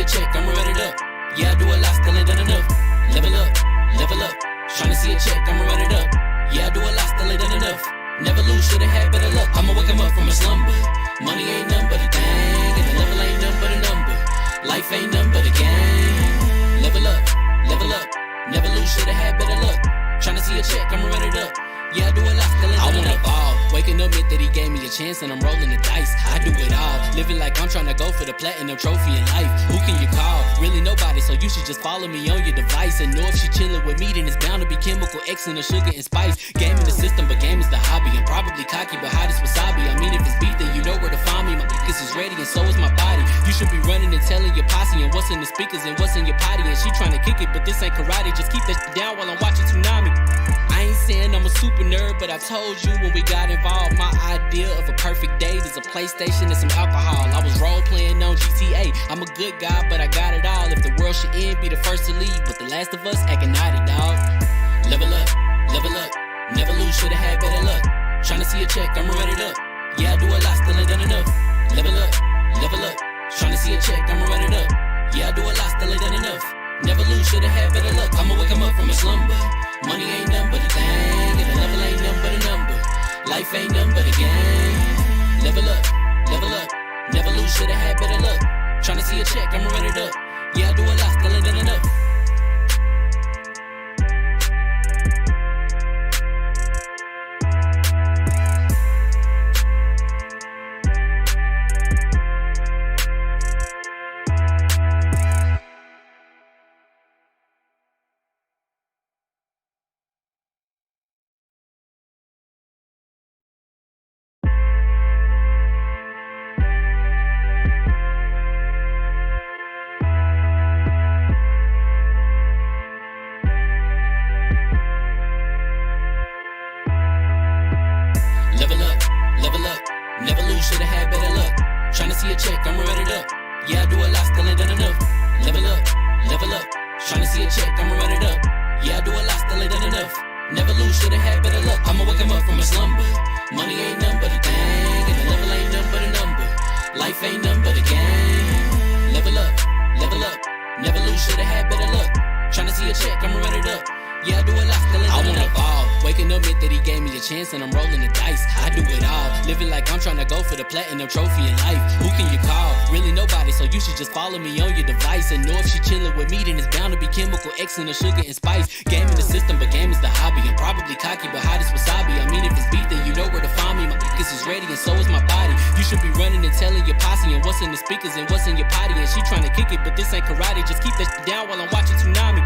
a check, I'ma run it up. Yeah, I do a lot, still ain't done enough. Level up, level up. Tryna see a check, I'ma run it up. Yeah, I do a lot, still ain't done enough. Never lose, should've had better luck. I'ma wake 'em up from a slumber. Money ain't none but a thing, and the level ain't none but a number. Life ain't none but a game. Level up, level up. Never lose, should've had better luck. Tryna see a check, I'ma run it up. Yeah, I do a lot, still ain't done enough. I wanna ball. Waking up meant that he gave me a chance and I'm rolling the dice. I do it all. Living like I'm trying to go for the platinum trophy in life. Who can you call? Really nobody, so you should just follow me on your device. And know if she chillin' with me, then it's bound to be chemical X and the sugar and spice. Game in the system, but game is the hobby. I'm probably cocky, but hot as wasabi. I mean, if it's beef, then you know where to find me. My niggas is ready and so is my body. You should be running and telling your posse and what's in the speakers and what's in your potty. And she trying to kick it, but this ain't karate. Just keep that shit down while I'm watching Tsunami. I ain't saying I'm a super nerd, but I told you when we got involved, my idea of a perfect date is a PlayStation and some alcohol. I was role playing on GTA. I'm a good guy, but I got it all. If the world should end, be the first to leave, but the last of us acting naughty, dog. Level up, level up. Never lose, should've had better luck. Tryna see a check, I'ma run it up. Yeah, I do a lot, still ain't done enough. Level up, level up. Tryna see a check, I'ma run it up. Yeah, I do a lot, still ain't done enough. Never lose, should've had better luck. I'ma wake 'em up from a slumber. Money ain't none but a thing, and the level ain't none but a number. Life ain't none but a game. Level up, level up. Never lose, should've had better luck. Tryna see a check, I'ma run it up. Yeah, I do a lot, still ain't done enough. Never lose, should've had better luck. Tryna see a check, I'ma run it up. Yeah, I do a lot, still ain't done enough. Level up, level up. Tryna see a check, I'ma run it up. Yeah, I do a lot, still ain't done enough. Never lose, should've had better luck. I'ma wake 'em up from a slumber. Money ain't none but a thing, and the level ain't none but a number. Life ain't none but a game. Level up, level up. Never lose, should've had better luck. Tryna see a check, I'ma run it up. Yeah, I do a lot, still ain't done enough. I wanna ball. Waking up meant that he gave me a chance and I'm rolling the dice. I do it all. Living like I'm trying to go for the platinum trophy in life. Who can you call? Really nobody, so you should just follow me on your device. And know if she chillin' with me, then it's bound to be chemical X and the sugar and spice. Game in the system, but game is the hobby. I'm probably cocky, but hot as wasabi. I mean, if it's beef, then you know where to find me. My niggas is ready and so is my body. You should be running and telling your posse and what's in the speakers and what's in your potty. And she trying to kick it, but this ain't karate. Just keep that shit down while I'm watching Tsunami.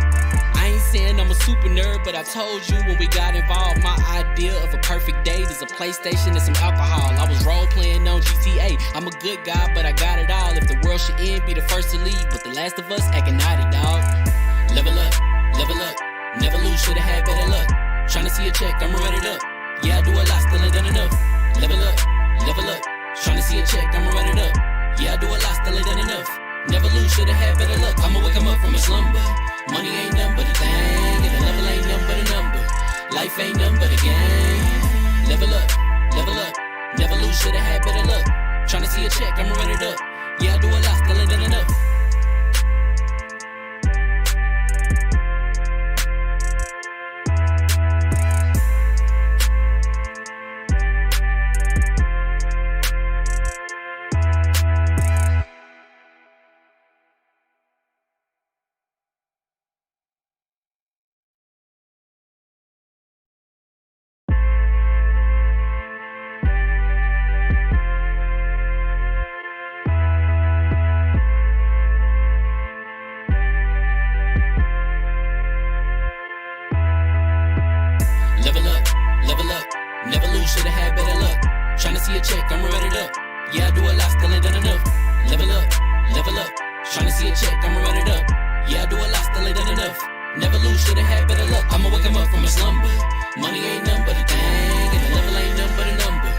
I ain't saying I'm a super nerd, but I told you when we got involved, my idea of a perfect date is a PlayStation and some alcohol. I was role playing on GTA. I'm a good guy, but I got it all. If the world should end, be the first to leave, but the last of us acting naughty, dog. Level up, level up. Never lose, should've had better luck. Tryna see a check, I'ma run it up. Yeah, I do a lot, still ain't done enough. Level up, level up. Tryna see a check, I'ma run it up. Yeah, I do a lot, still ain't done enough. Never lose, should've had better luck. I'ma wake 'em up from a slumber. Money ain't none but a thing, and the level ain't none but a number. Life ain't none but a game. Level up, level up. Never lose, should've had better luck. Tryna see a check, I'ma run it up. Yeah, I do a lot, still ain't done enough. Never lose, should've had better luck. Tryna see a check, I'ma run it up. Yeah, I do a lot, still ain't done enough. Level up, level up. Tryna see a check, I'ma run it up. Yeah, I do a lot, still ain't done enough. Never lose, should've had better luck. I'ma wake 'em up from a slumber. Money ain't none but a thing, and the level ain't none but a number.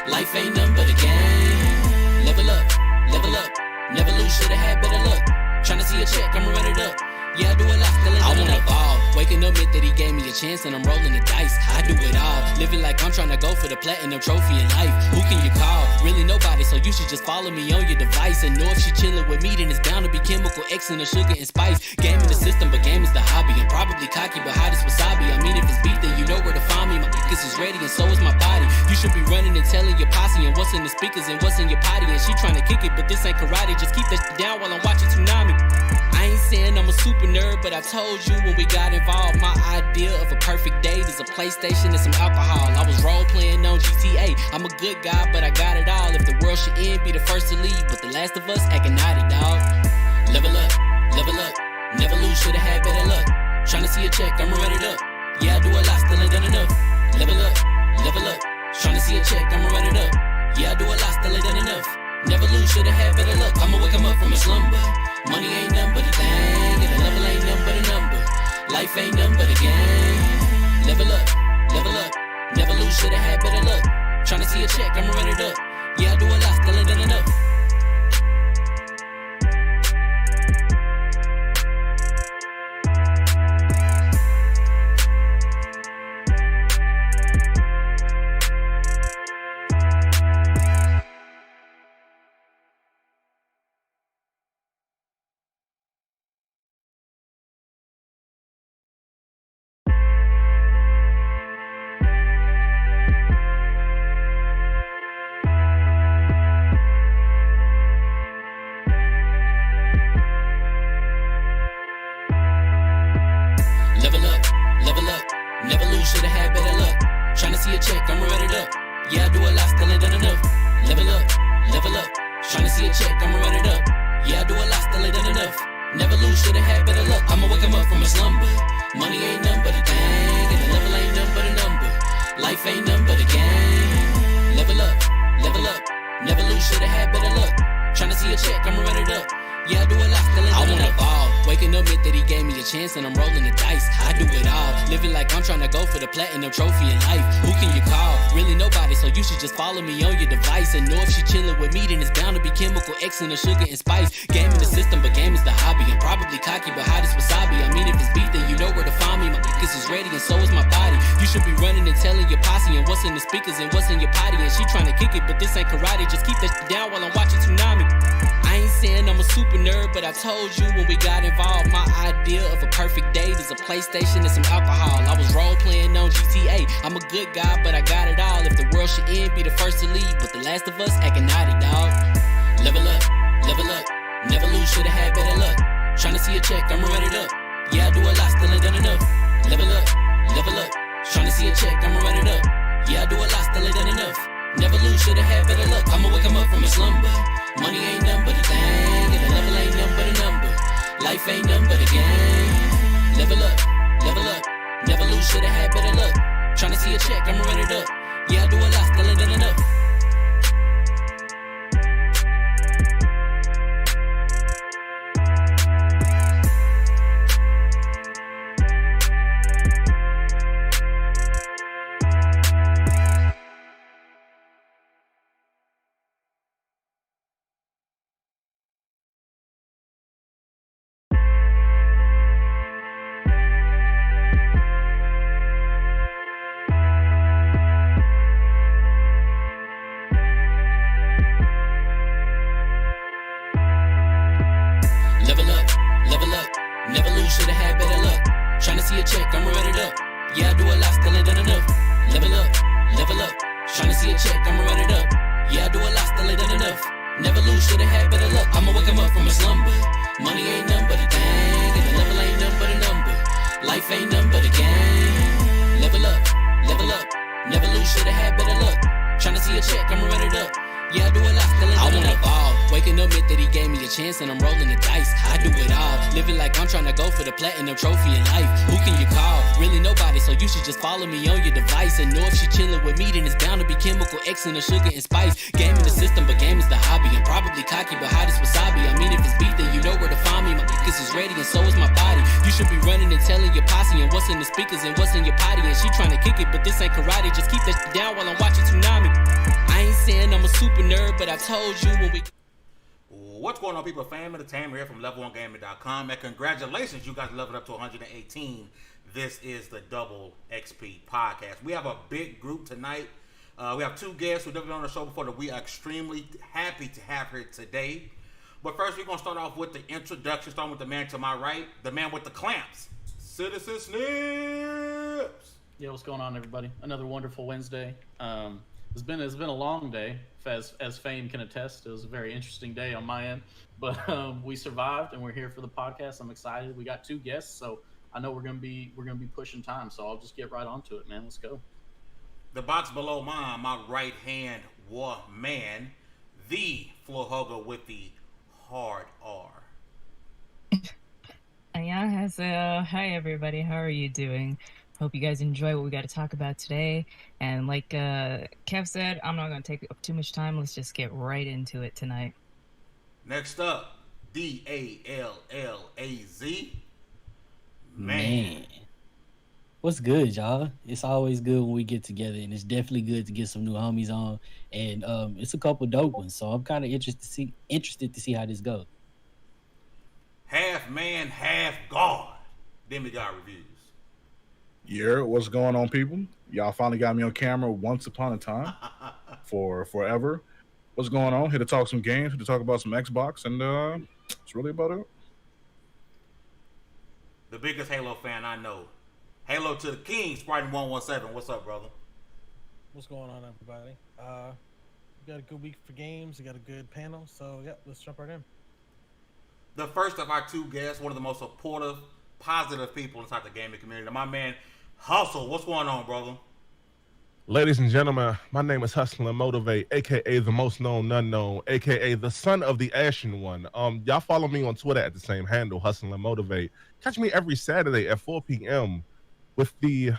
Life ain't none but a game. Level up, level up. Never lose, should've had better luck. Tryna see a check, I'ma run it up. Yeah, I do a lot, still ain't done enough. I wanna ball. Waking up meant that he gave me a chance and I'm rolling the dice. I do it all, living like I'm trying to go for the platinum trophy in life. Who can you call? Really nobody, so you should just follow me on your device. And know if she chillin' with me, then it's bound to be chemical X and the sugar and spice. Game in the system, but game is the hobby. I'm probably cocky, but hot as wasabi. I mean, if it's beef, then you know where to find me. My niggas is ready and so is my body. You should be running and telling your posse and what's in the speakers and what's in your potty. And she trying to kick it, but this ain't karate. Just keep that shit down while I'm watching Tsunami. I ain't saying I'm a super nerd, but I told you when we got involved, my idea of a perfect date is a PlayStation and some alcohol. I was role playing on GTA. I'm a good guy, but I got it all. If the world should end, be the first to leave, but the last of us acting naughty, dog. Level up, never lose, should've had better luck. Tryna see a check, I'ma run it up. Yeah, I do a lot, still ain't done enough. Level up, tryna see a check, I'ma run it up. Yeah, I do a lot, still ain't done enough. Never lose, should've had better luck. I'ma wake 'em up from a slumber. Money ain't nothing but a thing, and the level ain't nothing but a number. Life ain't nothing but a game. Level up, never lose, should've had better luck. Tryna see a check, I'ma run it up. Yeah, I do a lot, still ain't done enough. Level up, never lose, should've had better luck. Tryna see a check, I'ma run it up. Yeah, I do a lot, still ain't done enough. Level up, tryna see a check, I'ma run it up. Yeah, I do a lot, still ain't done enough. Never lose, should've had better luck. I'ma wake 'em up from a slumber. Money ain't nothing but a thing, and the level ain't nothing but a number. Life ain't nothing but a game. Level up, never lose, should've had better luck. Tryna see a check, I'ma run it up. Yeah, I do a lot, still ain't done enough. I wanna ball. Waking up meant that he gave me a chance and I'm rolling the dice. I do it all, living like I'm trying to go for the platinum trophy in life. Who can you call? Really nobody, so you should just follow me on your device. And know if she chillin' with me, then it's bound to be chemical X and the sugar and spice. Game in the system, but game is the hobby. I'm probably cocky, but hot as wasabi. I mean, if it's beef, then you know where to find me. My niggas is ready and so is my body. You should be running and telling your posse and what's in the speakers and what's in your potty. And she trying to kick it, but this ain't karate. Just keep that shit down while I'm watching Tsunami. I ain't saying I'm a super nerd, but I told you when we got involved, my idea of a perfect date is a PlayStation and some alcohol. I was role playing on GTA. I'm a good guy, but I got it all. If the world should end, be the first to leave, but the last of us acting naughty, dog. Level up, never lose, should've had better luck. Tryna see a check, I'ma run it up. Yeah, I do a lot, still ain't done enough. Level up, tryna see a check, I'ma run it up. Yeah, I do a lot, still ain't done enough. Never lose, should've had better luck. I'ma wake 'em up from a slumber. Money ain't nothing but a thing, and the level ain't nothing but a number. Life ain't nothing but a game. Level up, never lose, should've had better luck. Tryna see a check, I'ma run it up. Yeah, I do a lot, still ain't done enough. Never lose, should've had better luck. Tryna see a check, I'ma run it up. Yeah, I do a lot, still ain't done enough. Level up, tryna see a check, I'ma run it up. Yeah, I do a lot, still ain't done enough. Never lose, should've had better luck. I'ma wake 'em up from a slumber. Money ain't nothing but a thing, and the level ain't nothing but a number. Life ain't nothing but a game. Level up, never lose, should've had better luck. Tryna see a check, I'ma run it up. Yeah, I do a lot, still ain't done enough. Ball. Waking up meant that he gave me a chance and I'm rolling the dice. I do it all, living like I'm trying to go for the platinum trophy in life. Who can you call? Really nobody, so you should just follow me on your device. And know if she chillin' with me, then it's bound to be chemical X and the sugar and spice. Game in the system, but game is the hobby. I'm probably cocky, but hot as wasabi. I mean, if it's beef, then you know where to find me. My niggas is ready and so is my body. You should be running and telling your posse and what's in the speakers and what's in your potty. And she trying to kick it, but this ain't karate. Just keep that shit down while I'm watching Tsunami. I ain't saying I'm a super nerd, but I told you when we... What's going on, people? Fam Entertainment here from level1gaming.com, and congratulations, you guys leveled up to 118 this is the Double XP podcast. We have a big group tonight. We have two guests who've never been on the show before that we are extremely happy to have here today. But first, we're going to start off with the introduction, starting with the man to my right, the man with the clamps, Citizen Snips. Yeah, what's going on, everybody? Another wonderful Wednesday. It's been a long day, as Fame can attest. It was a very interesting day on my end, but we survived and we're here for the podcast. I'm excited. We got two guests, so I know we're gonna be pushing time. So I'll just get right onto it, man. Let's go. The box below mine, my right hand war man, the floor hugger with the hard R. Hi everybody, how are you doing? Hope you guys enjoy what we got to talk about today. And like Kev said, I'm not going to take up too much time. Let's just get right into it tonight. Next up, DallazMan. Man. What's good, y'all? It's always good when we get together, and it's definitely good to get some new homies on. And it's a couple dope ones, so I'm kind of interested to see how this goes. Half man, half God. Demi God Reviews. Yeah, what's going on, people? Y'all finally got me on camera once upon a time for forever. What's going on? Here to talk some games, here to talk about some Xbox, and that's really about it. The biggest Halo fan I know. Halo to the King, Spartan117. What's up, brother? What's going on, everybody? We got a good week for games. We got a good panel. So, yeah, let's jump right in. The first of our two guests, one of the most supportive, positive people inside the gaming community. My man, Hustle. What's going on, brother? Ladies and gentlemen, my name is Hustle and Motivate, a.k.a. the most known unknown, a.k.a. the son of the Ashen One. Y'all follow me on Twitter at the same handle, Hustle and Motivate. Catch me every Saturday at 4 p.m. with the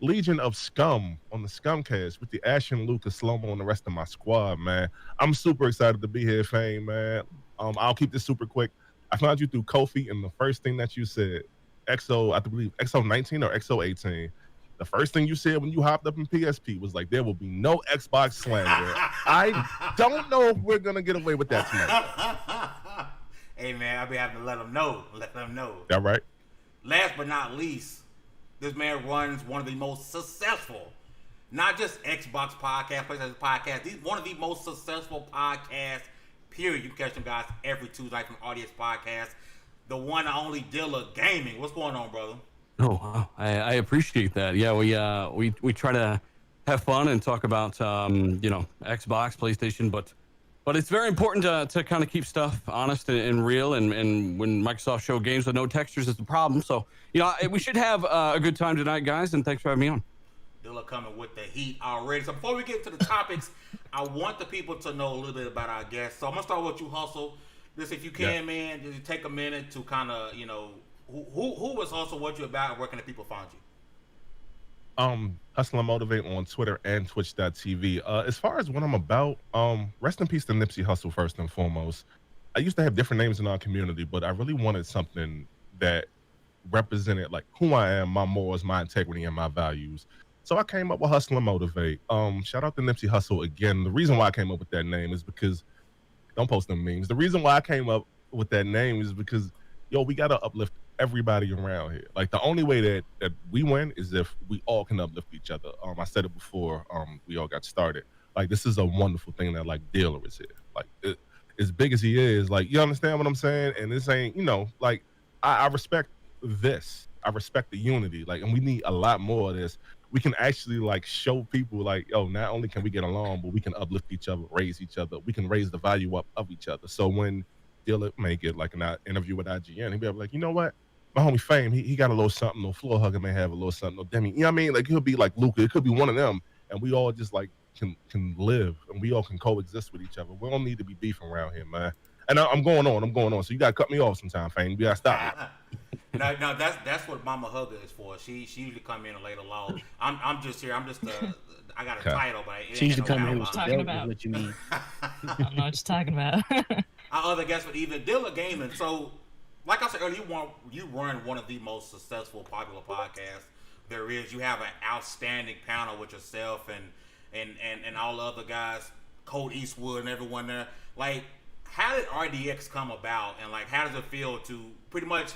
Legion of Scum on the Scumcast with the Ashen, Lucas, Slomo, and the rest of my squad, man. I'm super excited to be here, Fame, man. I'll keep this super quick. I found you through Kofi, and the first thing that you said, I believe XO19 or XO18, the first thing you said when you hopped up in PSP was like, there will be no Xbox slander. I don't know if we're going to get away with that tonight. Hey, man, I'll be having to let them know. That right? Last but not least, this man runs one of the most successful, not just Xbox podcast, PlayStation podcast, one of the most successful podcasts, period. You can catch them guys every Tuesday night from Audience Podcast. The one and only Dilla Gaming. What's going on, brother? Oh, wow. I appreciate that. Yeah, we try to have fun and talk about Xbox, PlayStation, but it's very important to kind of keep stuff honest and real. And when Microsoft show games with no textures is the problem. So we should have a good time tonight, guys. And thanks for having me on. Dilla coming with the heat already. So before we get to the topics, I want the people to know a little bit about our guests. So I'm gonna start with you, Hustle. Just if you can, man, just take a minute to kind of, who was Hustle, what you about, and where can the people find you? Hustle and Motivate on Twitter and Twitch.tv. As far as what I'm about, rest in peace to Nipsey Hussle first and foremost. I used to have different names in our community, but I really wanted something that represented like who I am, my morals, my integrity, and my values. So I came up with Hustle and Motivate. Shout out to Nipsey Hussle again. The reason why I came up with that name is because, don't post them memes. The reason why I came up with that name is because, we got to uplift everybody around here. Like, the only way that we win is if we all can uplift each other. I said it before we all got started. Like, this is a wonderful thing that, like, Dilla is here. Like, as big as he is, like, you understand what I'm saying? And this ain't, like, I respect this. I respect the unity. Like, and we need a lot more of this. We can actually like show people like, not only can we get along, but we can uplift each other, raise each other. We can raise the value up of each other. So when Dilla may get like an interview with IGN, he'll be like, you know what? My homie Fame, he got a little something. No Floor Hugger may have a little something. No Demi, you know what I mean? Like, he'll be like Luca. It could be one of them. And we all just like can live and we all can coexist with each other. We don't need to be beefing around here, man. And I'm going on. So you got to cut me off sometime, Fame. You got to stop me. No, that's what Mama Hugger is for. She usually come in and lay the law. I'm just here. I got a title, but she usually come in with talking about what you mean. I don't know what you're talking about. Our other guest, but even Dilla Gaming. So, like I said earlier, you run one of the most successful, popular podcasts there is. You have an outstanding panel with yourself and all the other guys, Code Eastwood and everyone there. Like, how did RDX come about, and like, how does it feel to pretty much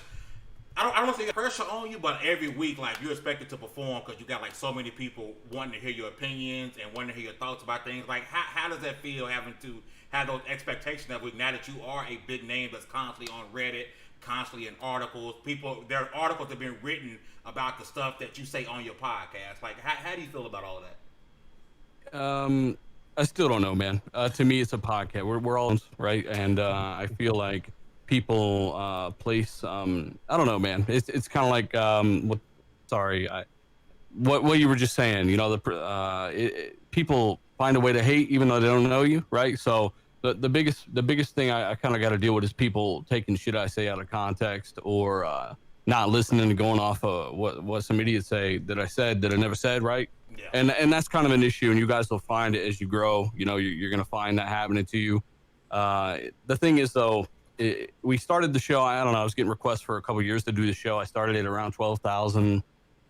I don't see pressure on you, but every week, like, you're expected to perform because you got like so many people wanting to hear your opinions and wanting to hear your thoughts about things. Like, how does that feel having to have those expectations that week now that you are a big name that's constantly on Reddit, constantly in articles? There are articles that have been written about the stuff that you say on your podcast. Like, how do you feel about all of that? I still don't know, man. To me, it's a podcast. We're all right, and I feel like people place. I don't know, man. It's kind of like what you were just saying. You know, people find a way to hate even though they don't know you, right? So the biggest thing I kind of got to deal with is people taking shit I say out of context or not listening and going off of what some idiots say that I said that I never said, right? Yeah. And that's kind of an issue, and you guys will find it as you grow. You know, you're going to find that happening to you. The thing is, though, we started the show. I don't know. I was getting requests for a couple of years to do the show. I started at around 12,000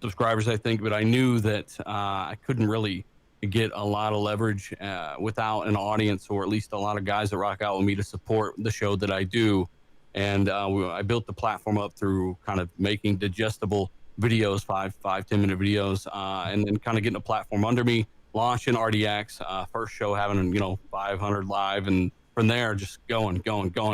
subscribers, I think, but I knew that I couldn't really get a lot of leverage without an audience, or at least a lot of guys that rock out with me to support the show that I do. And I built the platform up through kind of making digestible videos, 10 minute videos, and then kind of getting a platform under me, launching RDX, first show having 500 live, and from there just going,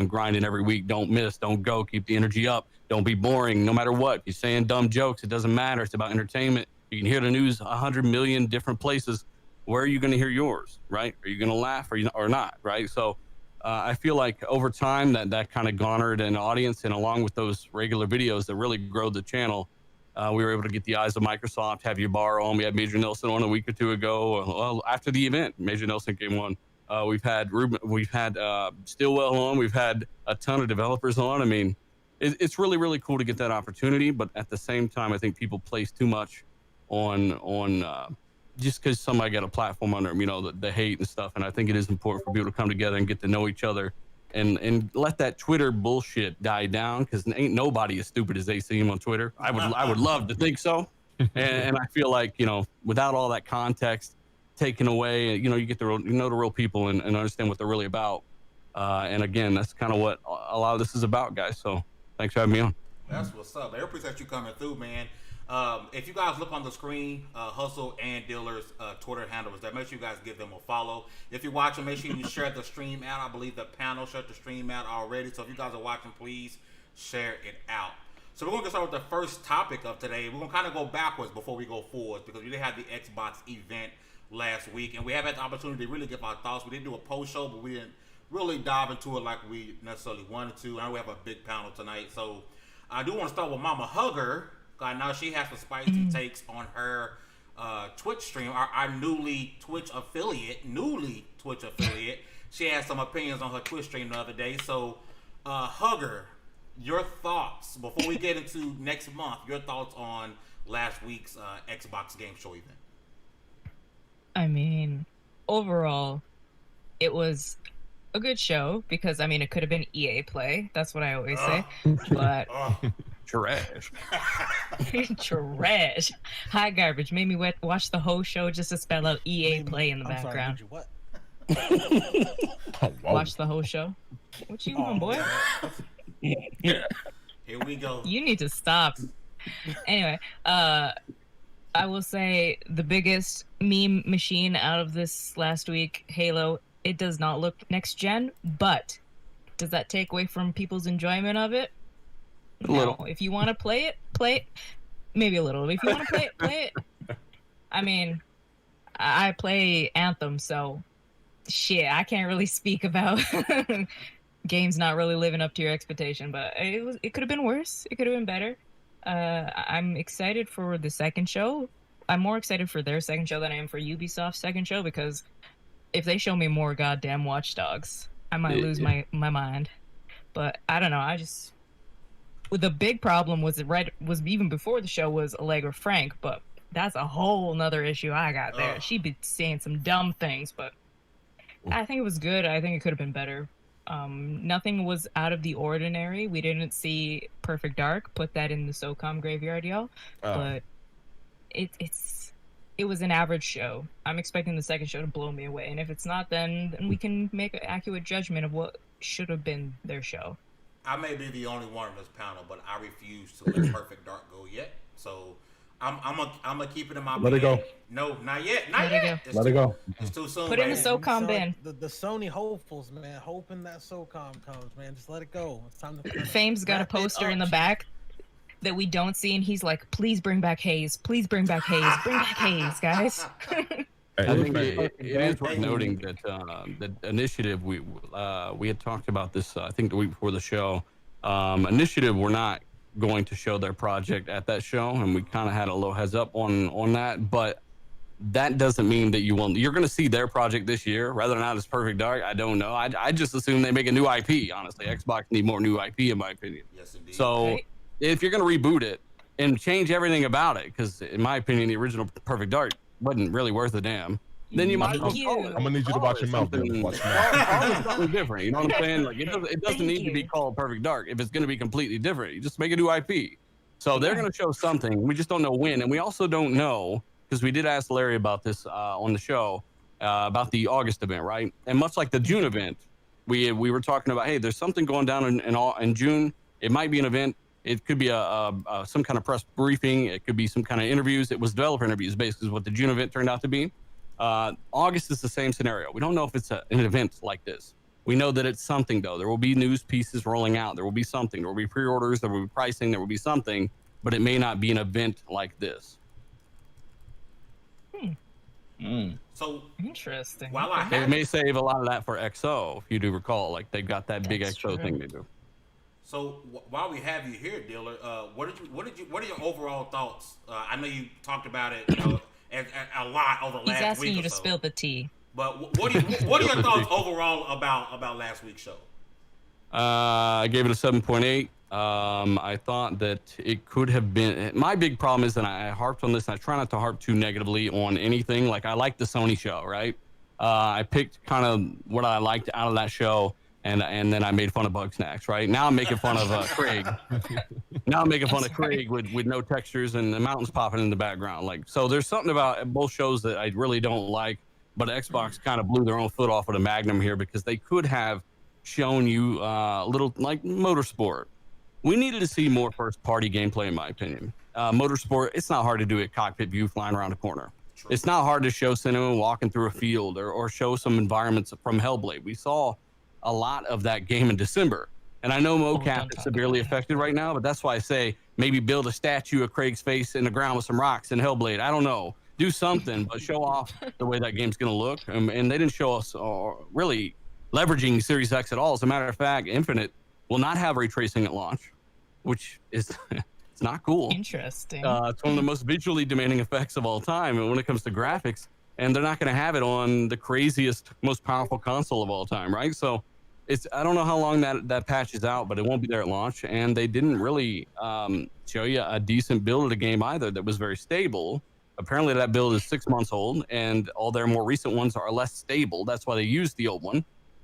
grinding every week. Don't miss, don't go, keep the energy up, don't be boring no matter what. If you're saying dumb jokes, it doesn't matter. It's about entertainment. You can hear the news 100 million different places. Where are you going to hear yours, right? Are you going to laugh or not, right? So I feel like over time that kind of garnered an audience, and along with those regular videos that really grow the channel, we were able to get the eyes of Microsoft, have Ybarra on. We had Major Nelson on a week or two ago. Well, after the event, Major Nelson came on. We've had Ruben, we've had Stillwell on. We've had a ton of developers on. I mean, it's really, really cool to get that opportunity. But at the same time, I think people place too much on just because somebody got a platform under them, the hate and stuff. And I think it is important for people to come together and get to know each other. And let that Twitter bullshit die down, because ain't nobody as stupid as they seem on Twitter. I would love to think so, and I feel like without all that context taken away, you get the real people and understand what they're really about. And again, that's kind of what a lot of this is about, guys. So thanks for having me on. That's what's up. I appreciate you coming through, man. If you guys look on the screen, Hustle and Dealer's Twitter handles, that make sure you guys give them a follow. If you're watching, make sure you share the stream out. I believe the panel shared the stream out already. So if you guys are watching, please share it out. So we're going to start with the first topic of today. We're going to kind of go backwards before we go forward, because we did have the Xbox event last week, and we have had the opportunity to really give our thoughts. We did do a post show, but we didn't really dive into it like we necessarily wanted to. I know we have a big panel tonight. So I do want to start with Mama Hugger. Now she has some spicy takes on her Twitch stream, our newly Twitch affiliate. She had some opinions on her Twitch stream the other day. So, Hugger, your thoughts before we get into next month. Your thoughts on last week's Xbox Game Show event. I mean, overall, it was a good show because it could have been EA Play. That's what I always say. But trash. Trash. High garbage. Made me watch the whole show just to spell out EA Play in the background. Sorry, did you what? Watch the whole show. What you want, boy? Here we go. You need to stop. Anyway, I will say the biggest meme machine out of this last week, Halo. It does not look next gen, but does that take away from people's enjoyment of it? A little. No. If you want to play it, play it. Maybe a little. If you want to play it, play it. I mean, I play Anthem, so shit, I can't really speak about games not really living up to your expectation, but it could have been worse. It could have been better. I'm excited for the second show. I'm more excited for their second show than I am for Ubisoft's second show, because if they show me more goddamn Watch Dogs, I might lose my mind. But I don't know. The big problem was even before the show was Allegra Frank, but that's a whole nother issue I got there. She'd be saying some dumb things, but I think it was good. I think it could have been better. Nothing was out of the ordinary. We didn't see Perfect Dark. Put that in the SOCOM graveyard, y'all. But it was an average show. I'm expecting the second show to blow me away, and if it's not, then we can make an accurate judgment of what should have been their show. I may be the only one on this panel, but I refuse to let Perfect Dark go yet. So I'm gonna keep it in my. Let it go. No, not yet. Let it go. Let it go. It's too soon. Put it in the baby. SOCOM bin. The Sony hopefuls, man, hoping that SOCOM comes, man. Just let it go. It's time to. Fame's got a wrap it poster in the up. back that we don't see, and he's like, "Please bring back Hayes. Please bring back Hayes. Bring back Hayes, guys." I think Hey, it is worth noting that the initiative we had talked about this I think the week before the show. Initiative were not going to show their project at that show, and we kind of had a little heads up on that. But that doesn't mean that you're going to see their project this year. Whether or not it's Perfect Dark, I don't know. I just assume they make a new IP. Honestly, Xbox need more new IP in my opinion. Yes, indeed. So Right. if you're going to reboot it and change everything about it, because in my opinion, the original Perfect Dark wasn't really worth a damn, then you might as well Thank call you. it. I'm gonna need you to watch your mouth. Something- Dylan. Watch your mouth. Call it something different. You know what I'm saying? Like it doesn't Thank need to be you. called Perfect Dark if it's going to be completely different. You just make a new IP. So they're going to show something. We just don't know when, and we also don't know because we did ask Larry about this on the show about the August event, right? And much like the June event, we were talking about, hey, there's something going down in June. It might be an event. It could be some kind of press briefing. It could be some kind of interviews. It was developer interviews, basically, is what the June event turned out to be. August is the same scenario. We don't know if it's an event like this. We know that it's something, though. There will be news pieces rolling out. There will be something. There will be pre-orders. There will be pricing. There will be something, but it may not be an event like this. So Interesting. while I They have may save a lot of that for XO, if you do recall. Like they've got that big That's XO true. thing they do. while we have you here, Dealer, what are your overall thoughts? I know you talked about it, a lot over the He's last asking week you or to so. spill the tea. But what are your thoughts overall about last week's show? I gave it a 7.8. I thought that it could have been. My big problem is that I harped on this, and I try not to harp too negatively on anything. Like I like the Sony show, right? I picked kind of what I liked out of that show, and then I made fun of Bug Snacks, right? Now I'm making fun of Craig. Now I'm making fun of Craig with no textures and the mountains popping in the background. Like, so there's something about both shows that I really don't like. But Xbox kind of blew their own foot off with a magnum here because they could have shown you a little like Motorsport. We needed to see more first-party gameplay, in my opinion. Motorsport, it's not hard to do a cockpit view flying around a corner. True. It's not hard to show cinema walking through a field or show some environments from Hellblade. We saw a lot of that game in December. And I know don't mocap talk is severely about that. affected right now, but that's why I say maybe build a statue of Craig's face in the ground with some rocks in Hellblade. I don't know. Do something, but show off the way that game's going to look. And they didn't show us really leveraging Series X at all. As a matter of fact, Infinite will not have ray tracing at launch, which is it's not cool. Interesting. It's one of the most visually demanding effects of all time, and when it comes to graphics, and they're not going to have it on the craziest, most powerful console of all time, right? So I don't know how long that patch is out, but it won't be there at launch. And they didn't really show you a decent build of the game either that was very stable. Apparently that build is 6 months old, and all their more recent ones are less stable. That's why they used the old one.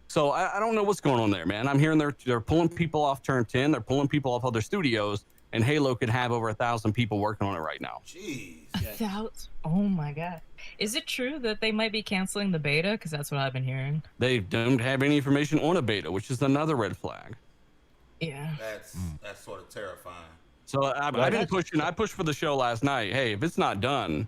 So I don't know what's going on there, man. I'm hearing they're pulling people off Turn 10. They're pulling people off other studios, and Halo could have over 1,000 people working on it right now. Jeez. Oh my god. Is it true that they might be canceling the beta? Because that's what I've been hearing. They don't have any information on a beta, which is another red flag. Yeah. That's sort of terrifying. So I've been pushing. I pushed for the show last night. Hey, if it's not done,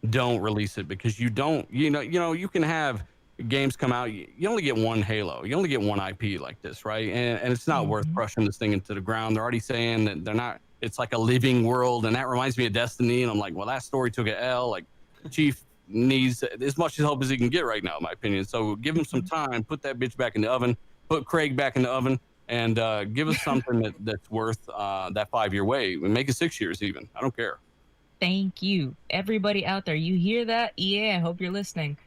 don't release it because you don't. You know, you can have games come out. You only get one Halo. You only get one IP like this, right? And it's not worth crushing this thing into the ground. They're already saying that they're not. It's like a living world, and that reminds me of Destiny. And I'm like, well, that story took an L. Like, Chief needs as much help as he can get right now, in my opinion. So give him some time. Put that bitch back in the oven. Put Craig back in the oven. And give us something that's worth that 5-year wait. Make it 6 years even. I don't care. Thank you. Everybody out there, you hear that? Yeah, I hope you're listening.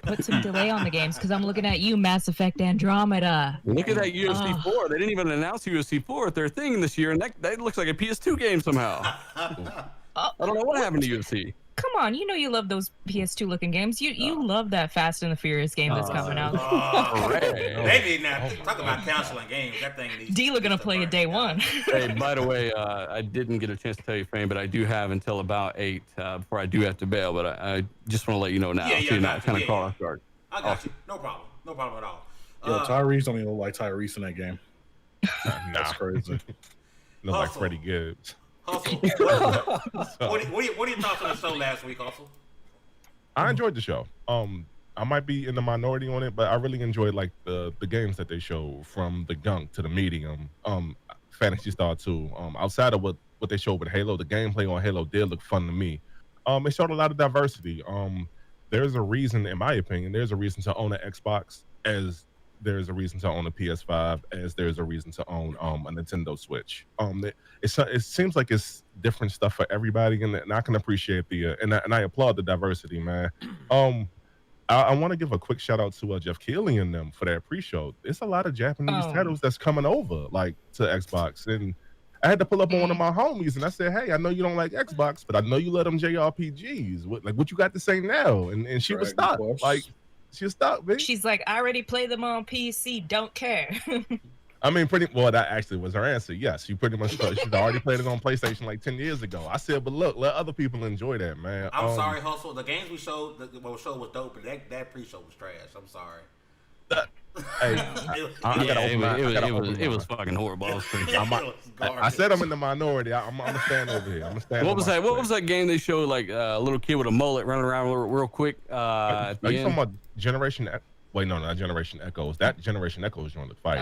Put some delay on the games because I'm looking at you, Mass Effect Andromeda. Look at that UFC 4. They didn't even announce UFC 4 at their thing this year, and that looks like a PS2 game somehow. I don't know what happened to UFC. Come on, you know you love those PS2 looking games. You love that Fast and the Furious game that's coming out. Maybe now talk about canceling games. That thing needs. Dealer gonna play it day one. Hey, by the way, I didn't get a chance to tell you, Fame, but I do have until about 8 before I do have to bail. But I just want to let you know now, so you're not kind of caught off guard. I got you. No problem. No problem at all. Yo, Tyrese don't even look like Tyrese in that game. That's crazy. Look like Hustle. Freddie Gibbs. Hustle. What are your thoughts on the show last week, Hustle? I enjoyed the show. I might be in the minority on it, but I really enjoyed like the games that they show, from the gunk to the medium, Fantasy Star 2. Outside of what they showed with Halo, the gameplay on Halo did look fun to me. It showed a lot of diversity. There's a reason, in my opinion, there's a reason to own an Xbox, as there's a reason to own a PS5, as there's a reason to own a Nintendo Switch. It seems like it's different stuff for everybody, and I can appreciate and I applaud the diversity, man. I want to give a quick shout out to Jeff Keighley and them for that pre-show. It's a lot of Japanese titles that's coming over, like, to Xbox, and I had to pull up on one of my homies, and I said, "Hey, I know you don't like Xbox, but I know you love them JRPGs. What you got to say now?" And she was stuck. Like, she was stuck, bitch. She's like, I already play them on PC. Don't care. I mean, that actually was her answer. Yes, you pretty much she'd already played it on PlayStation like 10 years ago. I said, but look, let other people enjoy that, man. I'm sorry, Hustle. The games we showed, the show was dope, but that pre-show was trash. I'm sorry. Hey, it was fucking horrible. I said I'm in the minority. I'm gonna stand over here. I'm gonna stand. What was that game they showed, like a little kid with a mullet running around real quick? Are you talking about Generation? Wait, no, not Generation Echoes. That Generation Echoes on the fight.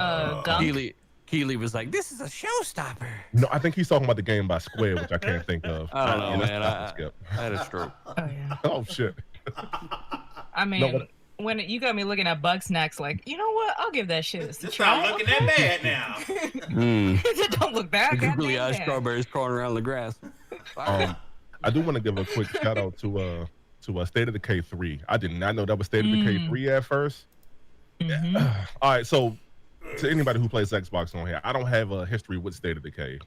Keighley was like, "This is a showstopper." No, I think he's talking about the game by Square, which I can't think of. I don't know, man. I had a stroke. Oh yeah. Oh shit. I mean, when you got me looking at Bug Snacks, like, you know what? I'll give that shit a It's try. not looking that bad now. It don't look bad. Googly eyed goddamn. strawberries crawling around the grass. I do want to give a quick shout out to State of Decay 3. I did not know that was State of Decay 3 at first. All right, so to anybody who plays Xbox on here, I don't have a history with State of Decay.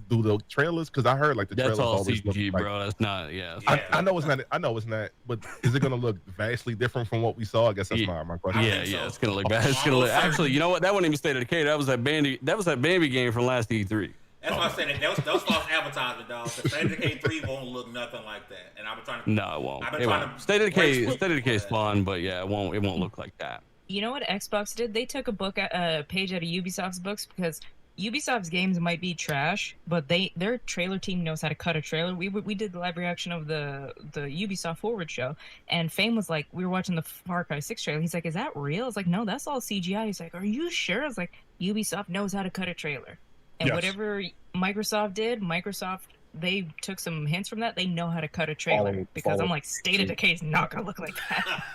Do the trailers? Because I heard like the That's trailers all always look CG, like, bro. That's not. Yeah. I know it's not. I know it's not. But is it gonna look vastly different from what we saw? I guess that's my question. Yeah, it's gonna look bad. It's gonna look. Actually, you know what? That wasn't even State of Decay. That was that Bambi game from last E3. That's why I said that was false advertising, dog. The State of Decay 3 won't look nothing like that. And I've been trying to. No, it won't. I've been It trying won't. to State of Decay is fun, but yeah, it won't look like that. You know what Xbox did? They took a page out of Ubisoft's books, because Ubisoft's games might be trash, but their trailer team knows how to cut a trailer. We did the live reaction of the Ubisoft Forward show, and Fame was like, we were watching the Far Cry 6 trailer. He's like, "Is that real?" I was like, "No, that's all CGI." He's like, "Are you sure?" I was like, "Ubisoft knows how to cut a trailer." And whatever Microsoft did, they took some hints from that. They know how to cut a trailer, because I'm like, State of Decay is not gonna look like that.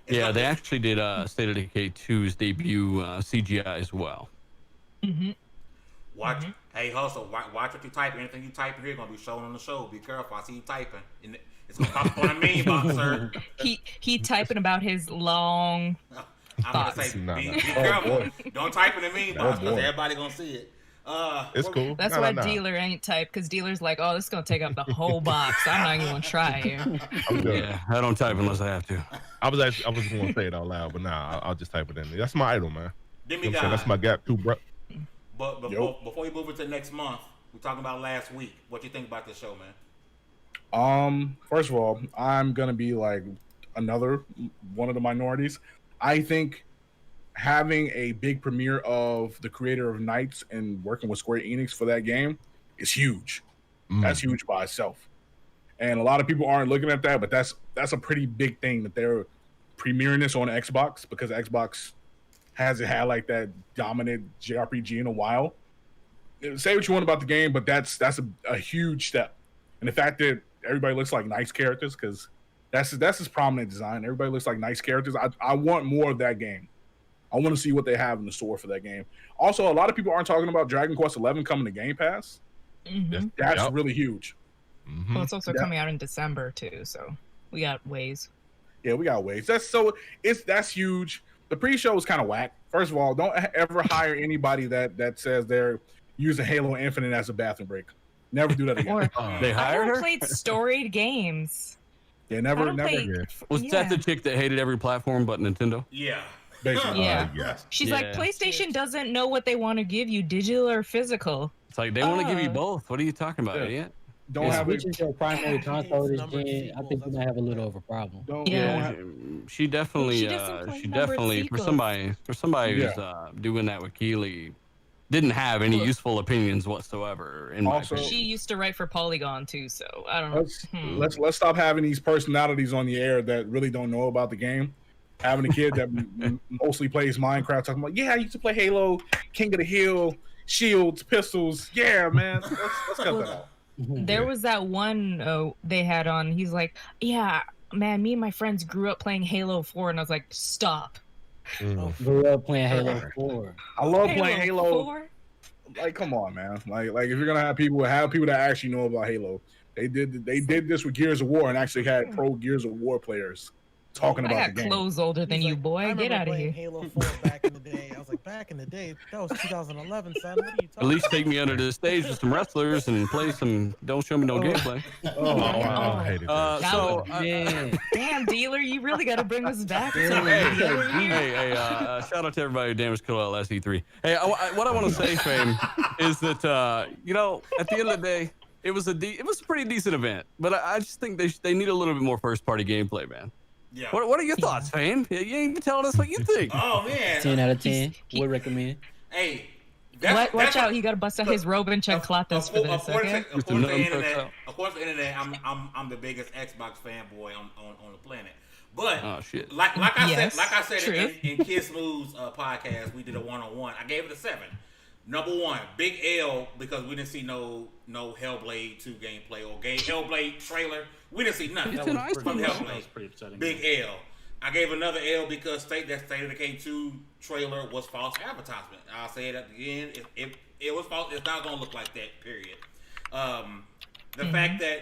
Yeah, they actually did State of Decay 2's debut CGI as well. Watch. Hey, Hustle, watch what you type. Anything you type in here gonna be shown on the show. Be careful. I see you typing. And it's gonna pop up on a meme box, sir. He typing about his long. I'm gonna say, be careful. Don't type in the meme box, because everybody gonna see it. It's cool. That's why Dealer ain't type, because Dealer's like, "Oh, this is gonna take up the whole box. I'm not even gonna try here." Yeah, I don't type unless I have to. I was gonna say it out loud, but nah, I'll just type it in. That's my idol, man. Demi God. That's my gap too, bro. But before we move into next month, we're talking about last week. What you think about this show, man? First of all, I'm gonna be like another one of the minorities. I think having a big premiere of the creator of Knights and working with Square Enix for that game is huge. That's huge by itself. And a lot of people aren't looking at that, but that's a pretty big thing that they're premiering this on Xbox, because Xbox hasn't had like that dominant JRPG in a while. Say what you want about the game, but that's a huge step. And the fact that everybody looks like nice characters, because that's his prominent design. Everybody looks like nice characters. I want more of that game. I want to see what they have in the store for that game. Also, a lot of people aren't talking about Dragon Quest 11 coming to Game Pass. That's really huge. Well, it's also coming out in December too, so we got ways. Yeah, we got ways. That's huge. The pre-show was kind of whack. First of all, don't ever hire anybody that says they're using Halo Infinite as a bathroom break. Never do that again. They hired her? Played storied games. Yeah, never. Was that the chick that hated every platform but Nintendo? Yeah. Basically. Yeah. Yes. She's like, PlayStation doesn't know what they want to give you, digital or physical. It's like, they want to give you both. What are you talking about, idiot? don't If have Switch a is your primary console this numbered gen, I think we sequels, might have a little of a problem. don't Yeah. have, She definitely, She doesn't play she numbered definitely for sequels. somebody Yeah. who's doing that with Keeley, didn't have any Look. useful opinions whatsoever. In my Also- opinion. She used to write for Polygon too, so I don't know. let's stop having these personalities on the air that really don't know about the game. Having a kid that mostly plays Minecraft talking about, yeah, I used to play Halo, King of the Hill, shields, pistols. Yeah, man, let's cut that out. There was that one they had on. He's like, yeah, man, me and my friends grew up playing Halo 4, and I was like, stop. Grew up playing Halo 4. I love playing Halo. 4? Like, come on, man. Like if you're gonna have people that actually know about Halo, they did this with Gears of War and actually had pro Gears of War players talking I about got the game. clothes older than He's you, like, boy. I Get remember out of playing here. Halo 4 back in the day. I was like, back in the day, that was 2011, son. What are you At talking least take me under the stage with some wrestlers and play some. Don't show me no gameplay. Oh, wow. I hated that. That So, Man, Damn, dealer, you really got to bring us back to hey, shout out to everybody who damaged Khalil SE3. Hey, what I want to say, Fame, is that at the end of the day, it was a pretty decent event, but I just think they need a little bit more first party gameplay, man. Yeah. What are your thoughts, Fame? You ain't even telling us what you think. Oh man. 10 out of 10. Would recommend. Hey. Watch out, he got to bust out his robe and check Klatas for this, okay? According to the internet, I'm the biggest Xbox fanboy on the planet. But Oh shit. like I Yes, said true. in Kid Smooth's podcast, we did a 1-on-1. I gave it a 7. Number one, big L because we didn't see no Hellblade 2 gameplay or Hellblade trailer. We didn't see nothing It's an ice from cream. That Hellblade. was pretty upsetting. Big L. I gave another L because State of the K2 trailer was false advertisement. I'll say it at the end. It was false. It's not gonna look like that. Period. The fact that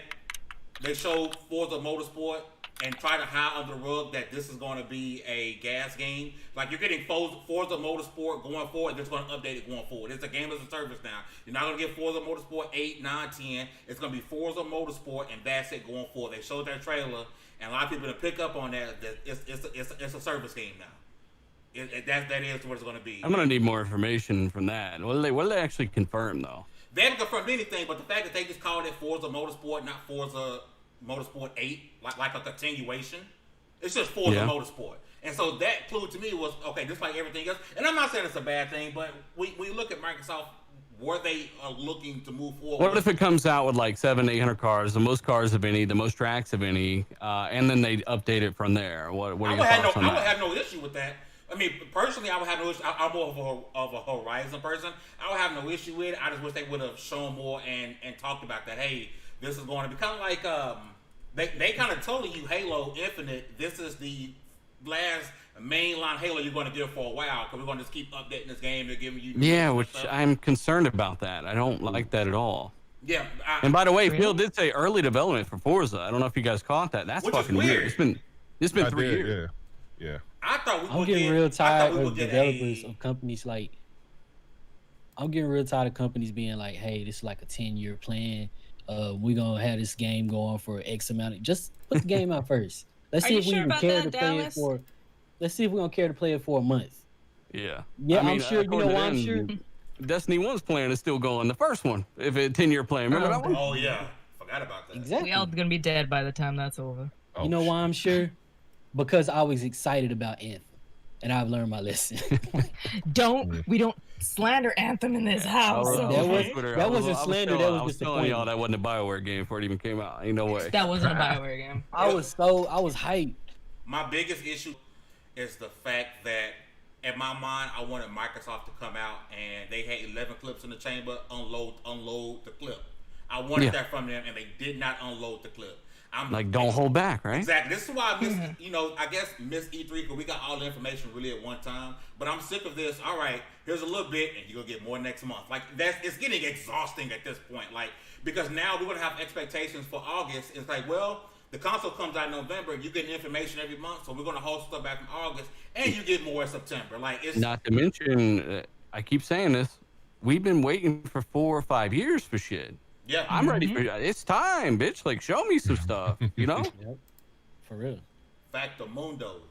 they showed Forza Motorsport and try to hide under the rug that this is going to be a gas game. Like you're getting Forza Motorsport going forward. They're just going to update it going forward. It's a game as a service now. You're not going to get Forza Motorsport 8, 9, 10. It's going to be Forza Motorsport, and that's it going forward. They showed that trailer, and a lot of people to pick up on that. It's a service game now. That is what it's going to be. I'm gonna need more information from that. What do they actually confirm though? They haven't confirmed anything, but the fact that they just called it Forza Motorsport, not Forza Motorsport 8, like a continuation. It's just Forza Motorsport. And so that clue to me was, okay, just like everything else. And I'm not saying it's a bad thing, but we look at Microsoft, where they are looking to move forward. What if it comes out with like 700-800 cars, the most cars of any, the most tracks of any, and then they update it from there? What are your thoughts on I would that? have no issue with that. I mean, personally, I would have no issue. I'm more of a Horizon person. I would have no issue with it. I just wish they would have shown more and talked about that. Hey, this is going to be kind of like they kind of told you Halo Infinite. This is the last mainline Halo you're going to get for a while because we're going to just keep updating this game and giving you. Yeah, which stuff. I'm concerned about that. I don't like that at all. Yeah. And by the way, Phil did say early development for Forza. I don't know if you guys caught that. That's Which is fucking weird. It's been I 3 did, years. Yeah. I thought we I'm would getting get, real I tired thought we would of get developers a, of companies like. I'm getting real tired of companies being like, "Hey, this is like a 10-year plan. We're gonna have this game going for X amount. Just put the game out first. Let's Are see you if we sure even about care that, to play it Dallas? for. Let's see if we're gonna care to play it for a month. Yeah. Yeah, I mean, I'm sure. You know according to why I'm them, sure. Destiny 1's plan is still going. The first one, if a 10-year plan. Remember that one? Oh yeah, forgot about that. Exactly. We all gonna be dead by the time that's over. Oh, You know why I'm sure? Because I was excited about Anthem, and I've learned my lesson. We don't slander Anthem in this house. I so- That was- on Twitter. that I wasn't I slander, telling- that was I was telling y'all disappointment. that wasn't a BioWare game before it even came out. Ain't no way. That wasn't a Bioware game. I was hyped. My biggest issue is the fact that in my mind, I wanted Microsoft to come out and they had 11 clips in the chamber, unload the clip. I wanted that from them, and they did not unload the clip. I'm Like, don't hold back, right? Exactly. This is why I miss, I guess miss E3 because we got all the information really at one time. But I'm sick of this. All right, here's a little bit, and you're gonna get more next month. Like it's getting exhausting at this point. Like because now we're gonna have expectations for August. It's like, well, the console comes out in November. You get information every month, so we're gonna hold stuff back from August, and you get more in September. Like it's Not to mention, I keep saying this, we've been waiting for 4 or 5 years for shit. yeah. I'm ready for it's time, bitch. Like, show me some stuff, you know? Yep. For real. Facto Mundo.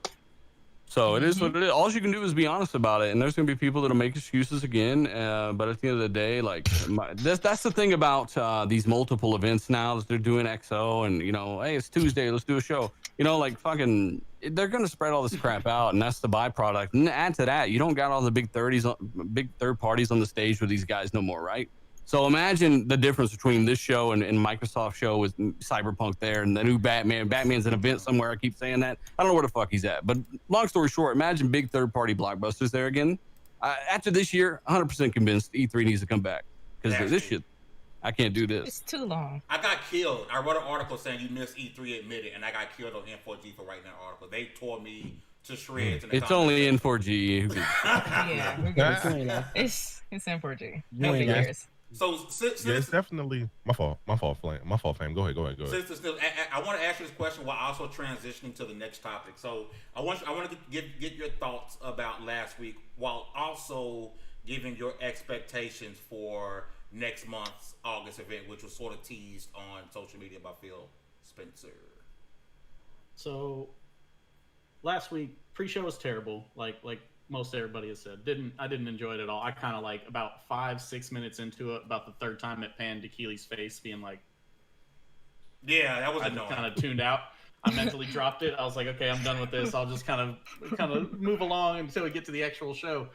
So it is what it is. All you can do is be honest about it. And there's going to be people that'll make excuses again. But at the end of the day, like that's the thing about these multiple events now that they're doing XO and, hey, it's Tuesday, let's do a show. Like fucking, they're going to spread all this crap out, and that's the byproduct. And add to that, you don't got all the big third parties on the stage with these guys no more, right? So imagine the difference between this show and Microsoft show with Cyberpunk there and the new Batman. Batman's an event somewhere. I keep saying that. I don't know where the fuck he's at. But long story short, imagine big third-party blockbusters there again. After this year, 100% convinced E3 needs to come back. Because this shit, I can't do this. It's too long. I got killed. I wrote an article saying you missed E3 admitted, and I got killed on N4G for writing that article. They tore me to shreds. In the it's only N4G. Yeah, it's N4G. Nobody cares. So it's definitely my fault. My fault, fam. Go ahead. I want to ask you this question while also transitioning to the next topic. So I want to get your thoughts about last week, while also giving your expectations for next month's August event, which was sort of teased on social media by Phil Spencer. So last week pre-show was terrible. Like most everybody has said. I didn't enjoy it at all. I kind of like about 5-6 minutes into it, about the third time it panned to Keely's face, being like, "Yeah, that was annoying." I kind of tuned out. I mentally dropped it. I was like, "Okay, I'm done with this. I'll just kind of move along until we get to the actual show."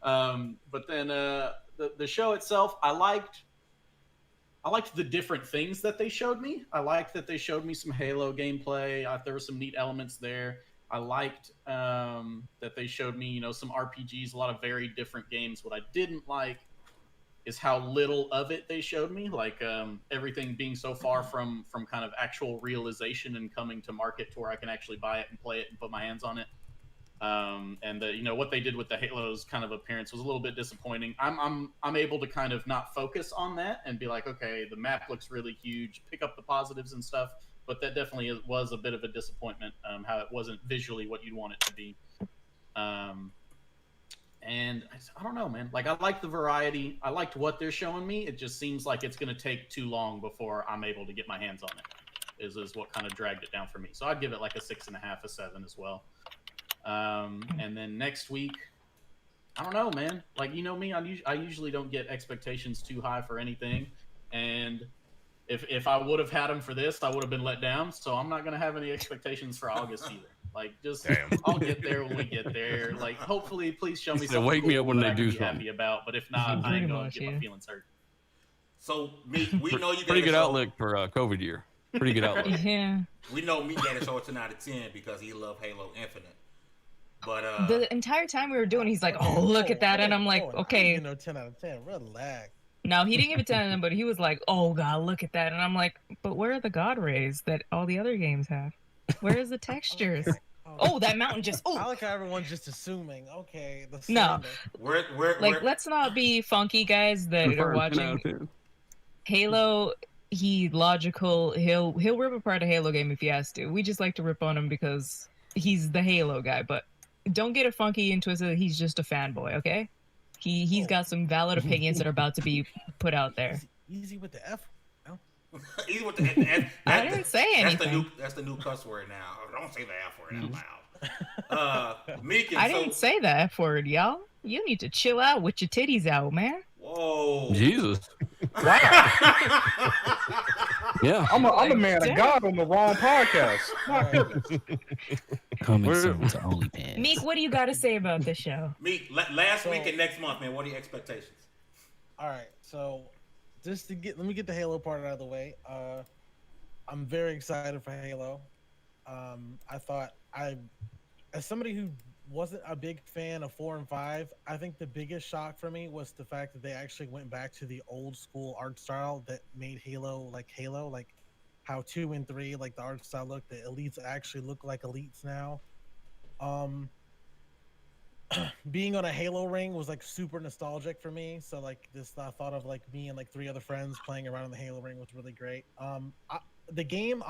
But then the show itself, I liked the different things that they showed me. I liked that they showed me some Halo gameplay. There were some neat elements there. I liked that they showed me, some RPGs, a lot of very different games. What I didn't like is how little of it they showed me, like everything being so far from kind of actual realization and coming to market to where I can actually buy it and play it and put my hands on it. And what they did with the Halo's kind of appearance was a little bit disappointing. I'm able to kind of not focus on that and be like, okay, the map looks really huge, pick up the positives and stuff. But that definitely was a bit of a disappointment, how it wasn't visually what you'd want it to be. And I don't know, man. Like, I like the variety. I liked what they're showing me. It just seems like it's going to take too long before I'm able to get my hands on it, is what kind of dragged it down for me. So I'd give it like a 6.5, a 7 as well. And then next week, I don't know, man. Like, me, I usually don't get expectations too high for anything. And if I would have had them for this, I would have been let down. So I'm not going to have any expectations for August either. Like, just I'll get there when we get there. Like, hopefully, please show me something wake cool me up when that they I do can be something. happy about. But if not, I ain't going to get my feelings hurt. So we know you pretty good outlook for COVID year. Pretty good outlook. Yeah. We know me gave a show a 10 out of 10 because he loved Halo Infinite. But the entire time we were doing, he's like, "Oh, look at that," and I'm like, "Okay." 10 out of 10. Relax. No, he didn't give it 10 of them, but he was like, "Oh God, look at that," and I'm like, "But where are the God rays that all the other games have? Where is the textures?" Oh, that mountain just. Oh, I like how everyone's just assuming. Okay, the no. We're let's not be funky, guys that are watching Halo. He's logical. He'll rip apart a Halo game if he has to. We just like to rip on him because he's the Halo guy. But don't get it funky and twisted. He's just a fanboy, okay? He's got some valid opinions that are about to be put out there. Easy with the F. No? Easy with the F. I didn't say anything. That's the new cuss word now. Don't say the F word out loud. Meekin, I didn't say the F word, y'all. You need to chill out with your titties out, man. Whoa. Jesus. Wow. Yeah. I'm a man of God on the wrong podcast. My goodness. Coming soon to OnlyFans. Meek, what do you got to say about this show? Meek, last week and next month, man, what are your expectations? All right, so just let me get the Halo part out of the way. I'm very excited for Halo. As somebody who wasn't a big fan of 4 and 5, I think the biggest shock for me was the fact that they actually went back to the old school art style that made Halo, like how 2 and 3, like the art style look, the elites actually look like elites now. Being on a Halo ring was like super nostalgic for me. So like this thought of like me and like 3 other friends playing around in the Halo ring was really great. The game,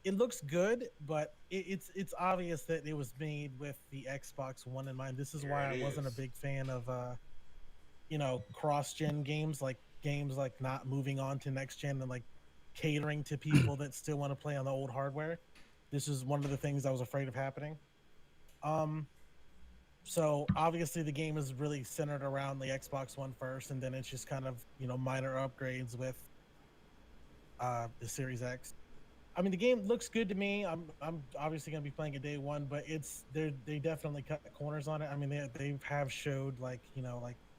it looks good, but it's obvious that it was made with the Xbox One in mind. This is why I wasn't a big fan of cross-gen games like not moving on to next gen and like catering to people that still want to play on the old hardware. This is one of the things I was afraid of happening. So obviously the game is really centered around the Xbox One first, and then it's just kind of minor upgrades with the Series X. I mean, the game looks good to me. I'm obviously gonna be playing it day one, but they definitely cut corners on it. I mean, they have showed like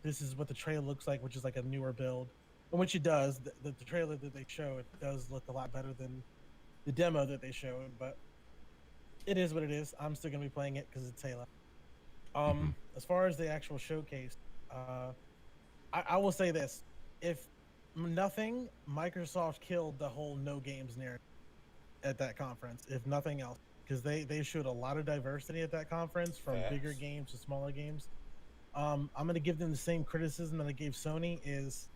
this is what the trailer looks like, which is like a newer build, and which it does. The trailer that they show, it does look a lot better than the demo that they showed, but it is what it is. I'm still gonna be playing it because it's Halo. As far as the actual showcase, I will say this: if nothing, Microsoft killed the whole no games narrative at that conference. If nothing else, because they showed a lot of diversity at that conference, from bigger games to smaller games. I'm gonna give them the same criticism that I gave Sony. Is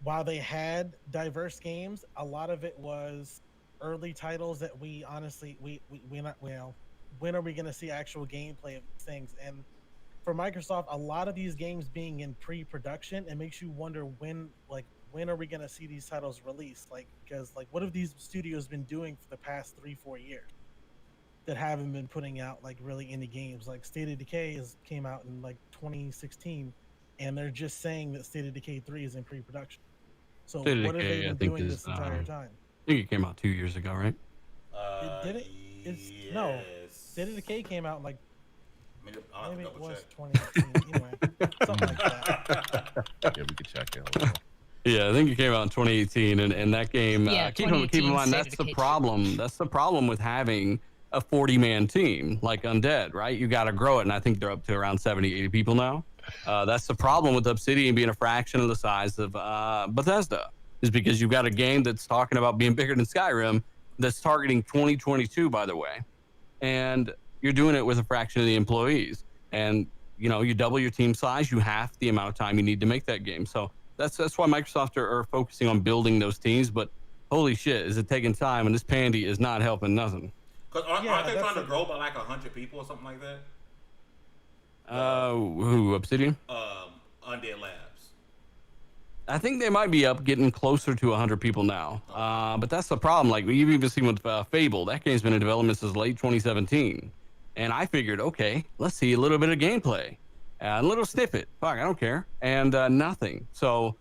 while they had diverse games, a lot of it was early titles that we honestly we're not when are we going to see actual gameplay of these things? And for Microsoft, a lot of these games being in pre-production, it makes you wonder when are we going to see these titles released? Because what have these studios been doing for the past 3-4 years that haven't been putting out really any games? Like State of Decay came out in 2016, and they're just saying that State of Decay 3 is in pre-production. So State of what have Decay, they been doing this entire time? I think it came out 2 years ago, right? Did it? Yes. No. State of Decay came out Maybe it was 2018. Anyway, something like that. Yeah, we could check it. Yeah, I think it came out in 2018, and that game. Yeah, keep in mind that's the problem. That's the problem with having a 40-man team like Undead, right? You got to grow it, and I think they're up to around 70, 80 people now. That's the problem with Obsidian being a fraction of the size of Bethesda, is because you've got a game that's talking about being bigger than Skyrim, that's targeting 2022, by the way, and you're doing it with a fraction of the employees. And you double your team size, you half the amount of time you need to make that game. So that's why Microsoft are focusing on building those teams. But holy shit, is it taking time? And this pandy is not helping nothing. Because aren't they trying to grow by 100 people or something like that? Who, Obsidian? Undead Labs. I think they might be up getting closer to 100 people now. But that's the problem. You've even seen with Fable, that game's been in development since late 2017. And I figured, okay, let's see a little bit of gameplay. A little snippet. Fuck, I don't care. And nothing. So,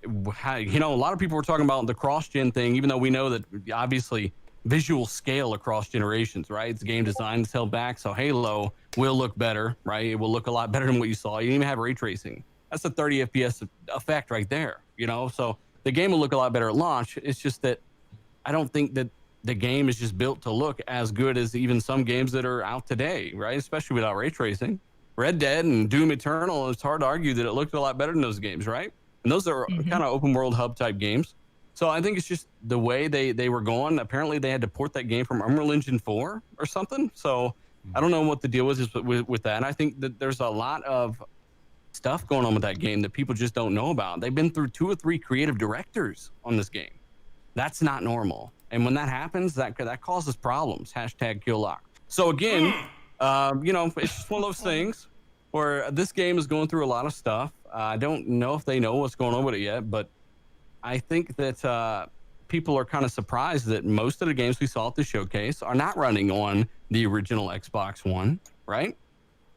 a lot of people were talking about the cross-gen thing, even though we know that obviously visual scale across generations, right? It's game design that's held back. So Halo will look better, right? It will look a lot better than what you saw. You didn't even have ray tracing. That's a 30 FPS effect right there, So the game will look a lot better at launch. It's just that I don't think that the game is just built to look as good as even some games that are out today, right? Especially without ray tracing. Red Dead and Doom Eternal, it's hard to argue that it looked a lot better than those games, right? And those are kind of open world hub type games. So I think it's just the way they were going. Apparently they had to port that game from Unreal Engine 4 or something. So I don't know what the deal was with that. And I think that there's a lot of stuff going on with that game that people just don't know about. They've been through 2 or 3 creative directors on this game. That's not normal. And when that happens, that causes problems. #KillLock. So again, it's just one of those things where this game is going through a lot of stuff. I don't know if they know what's going on with it yet, but I think that people are kind of surprised that most of the games we saw at the showcase are not running on the original Xbox One, right?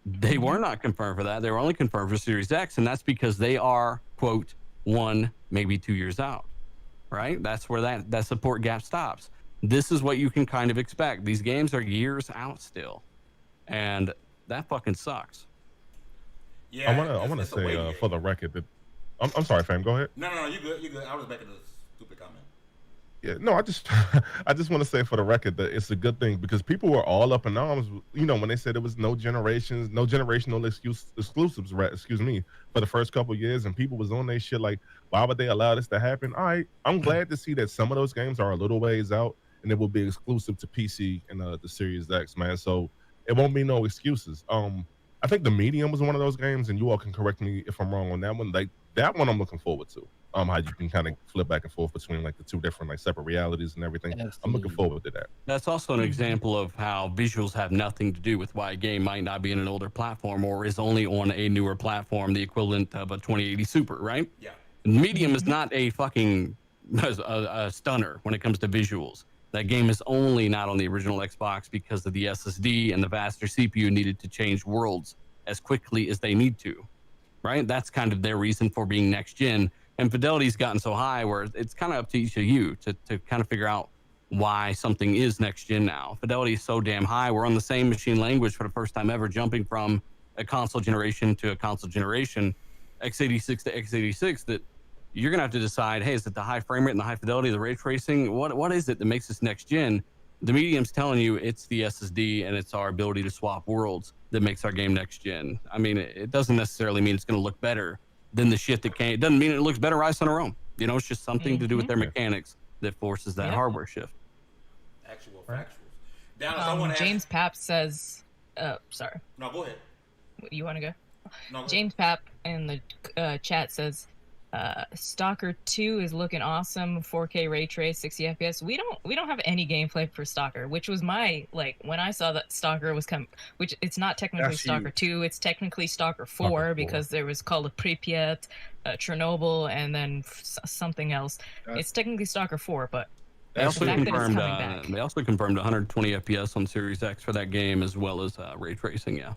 They were not confirmed for that. They were only confirmed for Series X, and that's because they are, quote, 1, maybe 2 years out, right? That's where that support gap stops. This is what you can kind of expect. These games are years out still, and that fucking sucks. Yeah, I want to say for the record that I'm sorry, fam. Go ahead. No, you good. I was making a stupid comment. Yeah, no, I just want to say for the record that it's a good thing because people were all up in arms, when they said there was no generational exclusives, for the first couple of years, and people was on their shit like, why would they allow this to happen? All right, I'm glad to see that some of those games are a little ways out, and it will be exclusive to PC and the Series X, man. So it won't be no excuses. I think The Medium was one of those games, and you all can correct me if I'm wrong on that one. That one I'm looking forward to. How you can kind of flip back and forth between the 2 different separate realities and everything. Absolutely. I'm looking forward to that. That's also an example of how visuals have nothing to do with why a game might not be in an older platform or is only on a newer platform, the equivalent of a 2080 Super, right? Yeah. Medium is not a fucking a stunner when it comes to visuals. That game is only not on the original Xbox because of the SSD and the faster CPU needed to change worlds as quickly as they need to, right? That's kind of their reason for being next gen. And fidelity's gotten so high where it's kind of up to each of you to kind of figure out why something is next gen now. Fidelity is so damn high. We're on the same machine language for the first time ever, jumping from a console generation to a console generation, x86 to x86, that you're going to have to decide, hey, is it the high frame rate and the high fidelity, the ray tracing? What is it that makes this next gen? The medium's telling you it's the SSD and it's our ability to swap worlds that makes our game next gen. I mean, it doesn't necessarily mean it's going to look better than the shit that came. It doesn't mean it looks better eyes on our own. You know, it's just something to do with their mechanics that forces that hardware shift. Actual factuals. Dallas, I want to James Papp says, sorry. No, go ahead. You want to go? No, go James Papp in the chat says, Stalker 2 is looking awesome, 4K ray trace, 60 FPS. We don't have any gameplay for Stalker, which was my, like, when I saw that Stalker was coming, which it's not technically That's Stalker huge. 2, it's technically Stalker 4, Stalker 4. because there was Call of Pripyat, Chernobyl, and then something else. It's technically Stalker 4, but They also the fact that it's confirmed. coming back. They also confirmed 120 FPS on Series X for that game, as well as ray tracing. Yeah.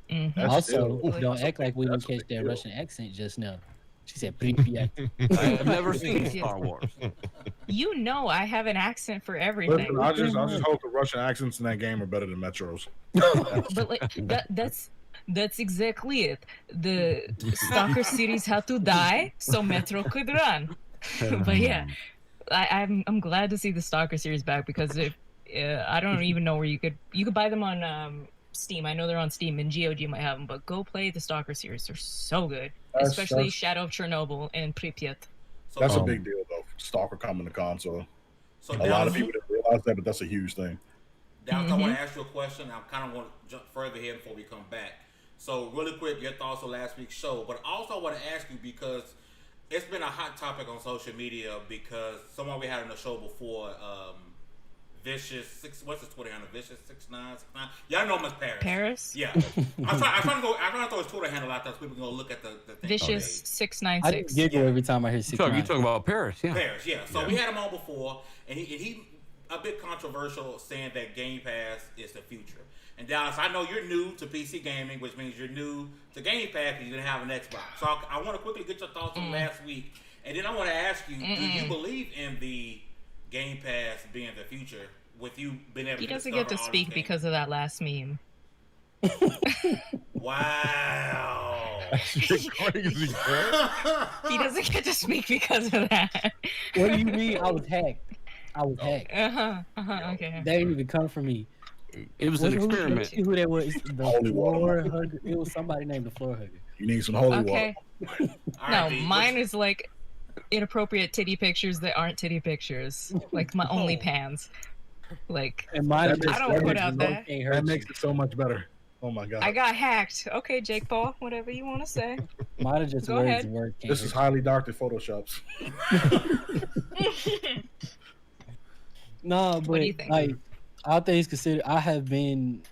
Mhm. That's Also, still- don't act like we didn't that's a catch big that deal. Russian accent just now. She said Pripyat. I've never seen Star Wars. You know I have an accent for everything. Listen, I just hope the Russian accents in that game are better than Metro's. But like that's exactly it. The Stalker series had to die so Metro could run. But yeah, I'm glad to see the Stalker series back, because if I don't even know where you could buy them on Steam. I know they're on Steam, and GOG might have them. But go play the Stalker series; they're so good, especially that's- Shadow of Chernobyl and Pripyat. So, That's a big deal, though. Stalker coming to console. so A lot Dallas, of people didn't realize that, but that's a huge thing. Dallas, I want to ask you a question. I kind of want to jump further here before we come back. So, really quick, your thoughts on last week's show. But also, I want to ask you, because it's been a hot topic on social media, because someone we had on the show before, what's his Twitter handle? Vicious6969. Y'all know him as Paris. Paris. Yeah. I'm trying to throw his Twitter handle out there so people can go look at the thing. Vicious I 696. giggle every time I hear You 6ix9ine. talking about Paris? Yeah. Paris, yeah. So we had him on before, and he a bit controversial, saying that Game Pass is the future. And Dallas, I know you're new to PC gaming, which means you're new to Game Pass because you didn't have an Xbox. So I want to quickly get your thoughts on last week, and then I want to ask you: do you believe in the Game Pass being the future? With you being able He to doesn't get to discover all speak these because of that last meme. Wow. Crazy, bro. He doesn't get to speak because of that. What do you mean? I was hacked. Okay. Okay. They didn't even come for me. It was an experiment. Who that was? The Holy water. floor hugger. It was somebody named the floor hugger. You need some holy Okay. water. All No, right, D, mine is like inappropriate titty pictures that aren't titty pictures. Like my OnlyPans. Like And mine That just I don't put out that. can't hurt That makes you. it so much better. Oh my god. I got hacked. Okay, Jake Paul, whatever you want to say. Mine are just Go words ahead. and words. can't This hurt is you. highly doctored photoshops. No, but What do you think? like all things considered, I have been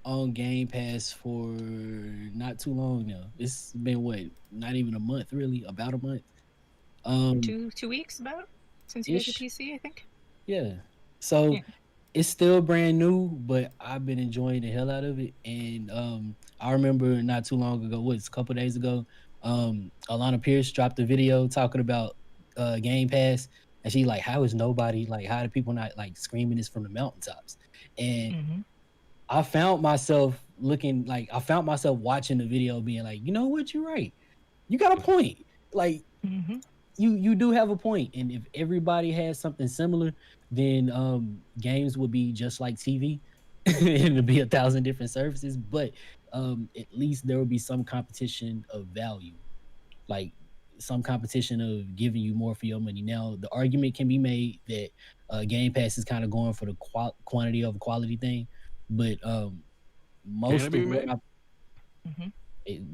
on Game Pass for not too long now. It's been what, not even a month, really, about a month. 2 weeks about since you got your Ish. PC, I think. Yeah. So Yeah. it's still brand new, but I've been enjoying the hell out of it. And I remember not too long ago, a couple days ago, Alana Pierce dropped a video talking about Game Pass, and she like, how is nobody like, how do people not like screaming this from the mountaintops? And Mm-hmm. I found myself watching the video, being like, you know what, you're right. You got a point. Like, Mm-hmm. you do have a point, and if everybody has something similar, then games would be just like TV, and it'd be 1,000 different services. But at least there would be some competition of value, like some competition of giving you more for your money. Now, the argument can be made that Game Pass is kind of going for the quantity over quality thing, but most it of be what made?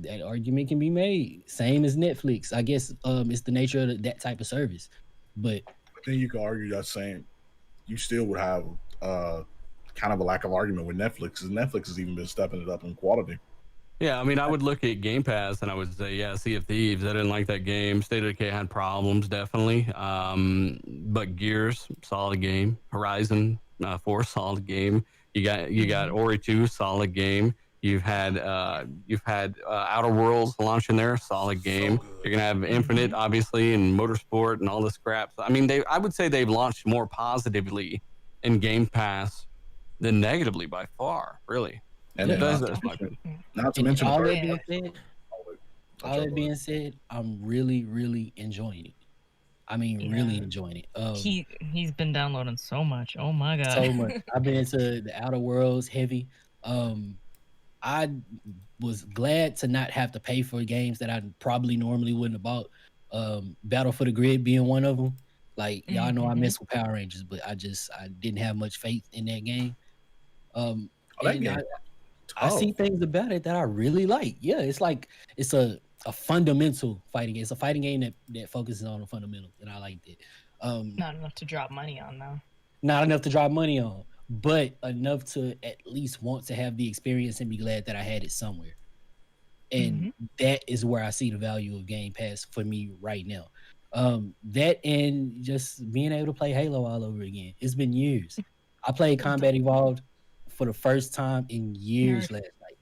that argument can be made. Same as Netflix, I guess. It's the nature of that type of service, but But then you can argue that same. You still would have kind of a lack of argument with Netflix, because Netflix has even been stepping it up in quality. Yeah, I mean, I would look at Game Pass and I would say, yeah, Sea of Thieves. I didn't like that game. State of Decay had problems, definitely. But Gears, solid game. Horizon 4, solid game. You got Ori 2, solid game. You've had Outer Worlds launching there, solid game. good. You're gonna have Infinite, obviously, and Motorsport and all this crap. I mean, I would say they've launched more positively in Game Pass than negatively by far, really. And Yeah, then, That's my opinion. not to And mention, all the that third- being said, all that being said, I'm really, really enjoying it. I mean, really Yeah. enjoying it. He's been downloading so much. Oh my god. So much. I've been into the Outer Worlds heavy. I was glad to not have to pay for games that I probably normally wouldn't have bought. Battle for the Grid being one of them. Like y'all know, I mess with Power Rangers, but I didn't have much faith in that game. that And game I see things about it that I really like. Yeah, it's like it's a fundamental fighting game. It's a fighting game that focuses on the fundamentals, and I liked it. Not enough to drop money on though. Not enough to drop money on, but enough to at least want to have the experience and be glad that I had it somewhere. And that is where I see the value of Game Pass for me right now. That and just being able to play Halo all over again. It's been years. I played Combat Evolved for the first time in years last night.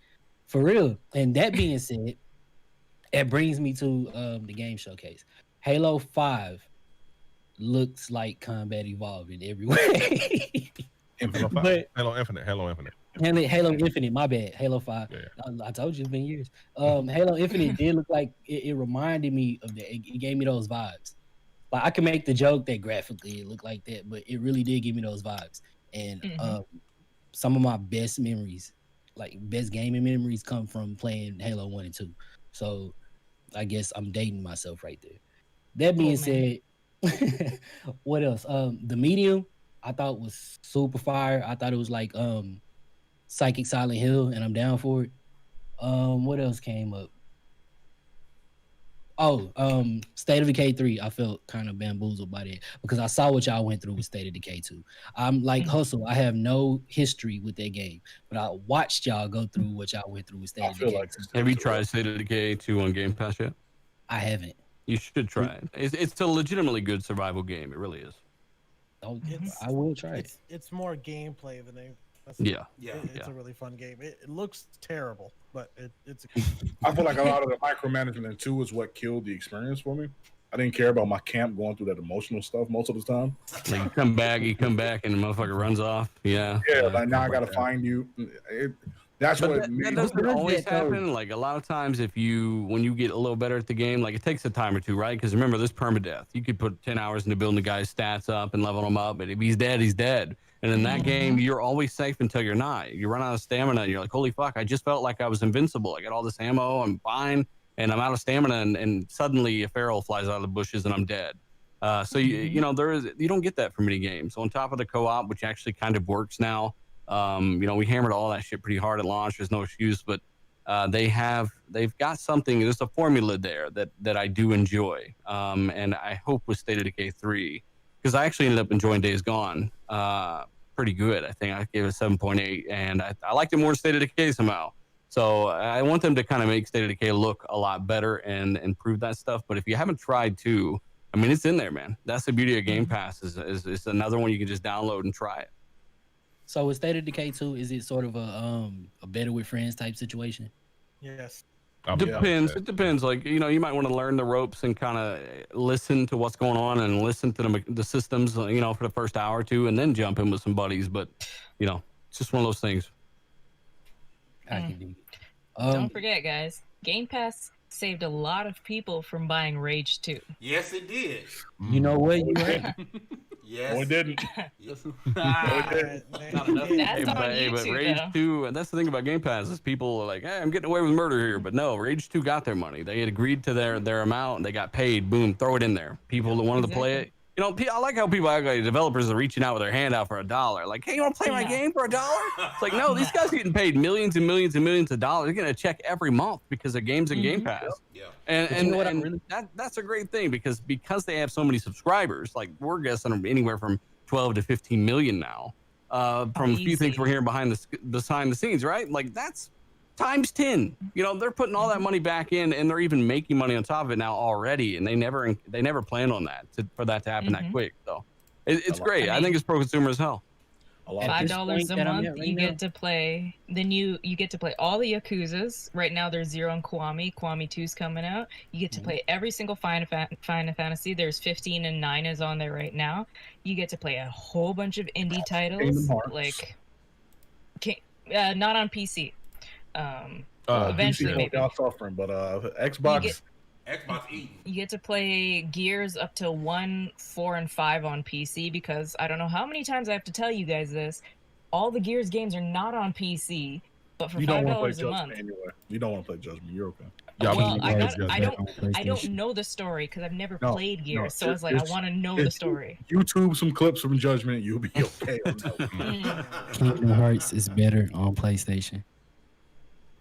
For real. And that being said, it brings me to the game showcase. Halo 5 looks like Combat Evolved in every way. Halo 5. But- Halo Infinite. Halo Infinite, my bad. Halo 5. Yeah. I told you it's been years. Halo Infinite did look like it reminded me of that. It gave me those vibes. Like I can make the joke that graphically it looked like that, but it really did give me those vibes. And some of my best memories, like best gaming memories, come from playing Halo 1 and 2. So I guess I'm dating myself right there. That being said, what else? The Medium I thought was super fire. I thought it was like Psychic Silent Hill, and I'm down for it. What else came up? State of Decay 3. I felt kind of bamboozled by that because I saw what y'all went through with State of Decay 2. I'm like Hustle. I have no history with that game, but I watched y'all go through what y'all went through with State of Decay 2. Have you tried State of Decay 2 on Game Pass yet? I haven't. You should try it. It's a legitimately good survival game. It really is. Oh, I will try it. It's more gameplay than a. Yeah. It's a really fun game. It looks terrible, but it's. I feel like a lot of the micromanagement in 2 is what killed the experience for me. I didn't care about my camp going through that emotional stuff most of the time. Like you come back, and the motherfucker runs off. Yeah. Yeah, like now I gotta find you. That's But what that doesn't always happen. Like a lot of times, when you get a little better at the game, like it takes a time or two, right? Because remember, this permadeath. You could put 10 hours into building the guy's stats up and leveling him up, but if he's dead, he's dead. And in that game, you're always safe until you're not. You run out of stamina, and you're like, holy fuck, I just felt like I was invincible. I got all this ammo, I'm fine, and I'm out of stamina, and suddenly a feral flies out of the bushes, and I'm dead. So you don't get that from many games. So on top of the co-op, which actually kind of works now, we hammered all that shit pretty hard at launch. There's no excuse, but they've got something. There's a formula there that I do enjoy, and I hope with State of Decay 3, because I actually ended up enjoying Days Gone pretty good. I think I gave it a 7.8, and I liked it more than State of Decay somehow. So I want them to kind of make State of Decay look a lot better and improve that stuff. But if you haven't tried 2, I mean, it's in there, man. That's the beauty of Game Pass. Is another one you can just download and try it. So with State of Decay 2, is it sort of a better with friends type situation? Yes. Depends. It depends. Like, you might want to learn the ropes and kind of listen to what's going on and listen to the systems, for the first hour or two, and then jump in with some buddies. But, it's just one of those things. I can dig it. Don't forget, guys. Game Pass saved a lot of people from buying Rage 2. Yes, it did. You know what? You right. Yes. No, it didn't. Yes. Not enough. That's on but YouTube, Rage though. 2, and that's the thing about Game Pass is people are like, hey, I'm getting away with murder here. But no, Rage 2 got their money. They had agreed to their amount, and they got paid. Boom, throw it in there. People that wanted to play it. I like how people act like developers are reaching out with their hand out for $1. Like, hey, you want to play my game for $1? It's like, no, these guys are getting paid millions and millions and millions of dollars. They're getting a check every month because their game's in Game Pass. Yeah. And that's a great thing because they have so many subscribers. Like we're guessing anywhere from 12 to 15 million now. From a few things we're hearing behind the scenes, right? Like that's times 10. You know, they're putting all that money back in, and they're even making money on top of it now already. And they never planned on that for that to happen that quick. So it's great. I think it's pro consumer as hell. $5 a month, you get to play. Then you get to play all the Yakuzas. Right now, there's 0 and Kiwami. Kiwami 2's coming out. You get to play every single Final Fantasy. There's 15 and 9 is on there right now. You get to play a whole bunch of indie titles, like not on PC. Eventually, PC maybe. Suffering, but Xbox. Xbox eating. You get to play Gears up to 1, 4, and 5 on PC because I don't know how many times I have to tell you guys this. All the Gears games are not on PC, but for $5 a month. Anyway. You don't want to play Judgment. You're okay. Yeah, well, PlayStation. I don't know the story because I've never played Gears, so I was like, I want to know the story. YouTube some clips from Judgment, you'll be okay on that one. Kingdom Hearts is better on PlayStation.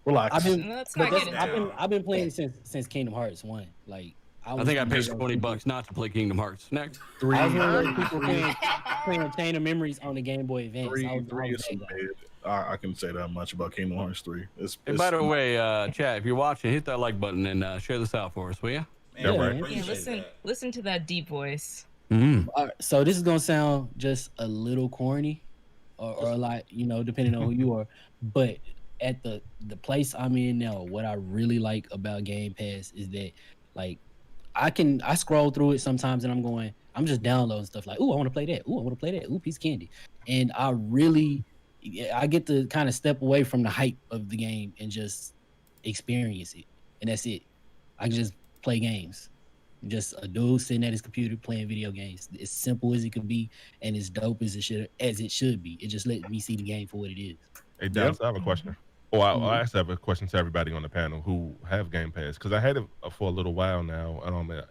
Relax. I've been playing since Kingdom Hearts 1. Like I think I paid $20 not to play Kingdom Hearts. Next. I was one of those people playing Chain of Memories on the Game Boy Advance. Three is I can say that much about Kingdom Hearts 3. And by the way, chat, if you're watching, hit that like button and share this out for us, will you? Man, Yeah, listen to that deep voice. All right, so this is gonna sound just a little corny, or like, you know, depending on who you are, but at the place I'm in now, what I really like about Game Pass is that, like, I scroll through it sometimes and I'm just downloading stuff like, ooh, I want to play that. Ooh, I want to play that. Ooh, piece of candy. And I get to kind of step away from the hype of the game and just experience it. And that's it. I can just play games. Just a dude sitting at his computer playing video games. As simple as it could be and as dope as it should be. It just let me see the game for what it is. Hey, Dallas, I have a question. I actually have a question to everybody on the panel who have Game Pass, because I had it for a little while now.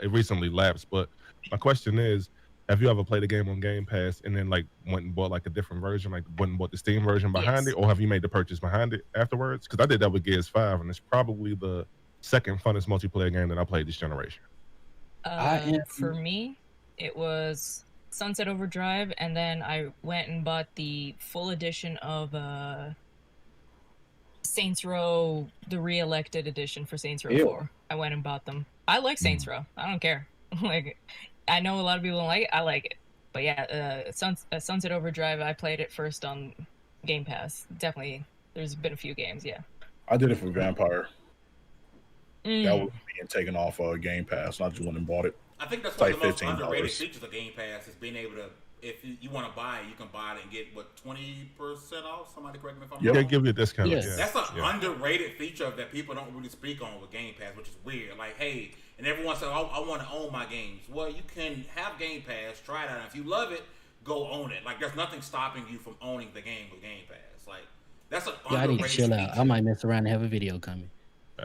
It recently lapsed, but my question is, have you ever played a game on Game Pass and then like went and bought like a different version, like went and bought the Steam version behind it, or have you made the purchase behind it afterwards? Because I did that with Gears 5, and it's probably the second funnest multiplayer game that I played this generation. For me, it was Sunset Overdrive, and then I went and bought the full edition of Saints Row, the re-elected edition for Saints Row 4. I went and bought them. I like Saints Row. I don't care. Like, I know a lot of people don't like it. I like it. But yeah, Sunset Overdrive, I played it first on Game Pass. Definitely, there's been a few games, yeah. I did it for Vampire. That was being taken off Game Pass, and I just went and bought it. I think that's one of the most underrated features of Game Pass is being able to, if you want to buy it, you can buy it and get, 20% off? Somebody correct me if I'm wrong. Yeah, give you a discount. Yes. Yeah. That's an underrated feature that people don't really speak on with Game Pass, which is weird. Like, hey, and everyone says, I want to own my games. Well, you can have Game Pass, try it out. If you love it, go own it. Like, there's nothing stopping you from owning the game with Game Pass. Like, that's an underrated I need to chill out. feature. I might mess around and have a video coming.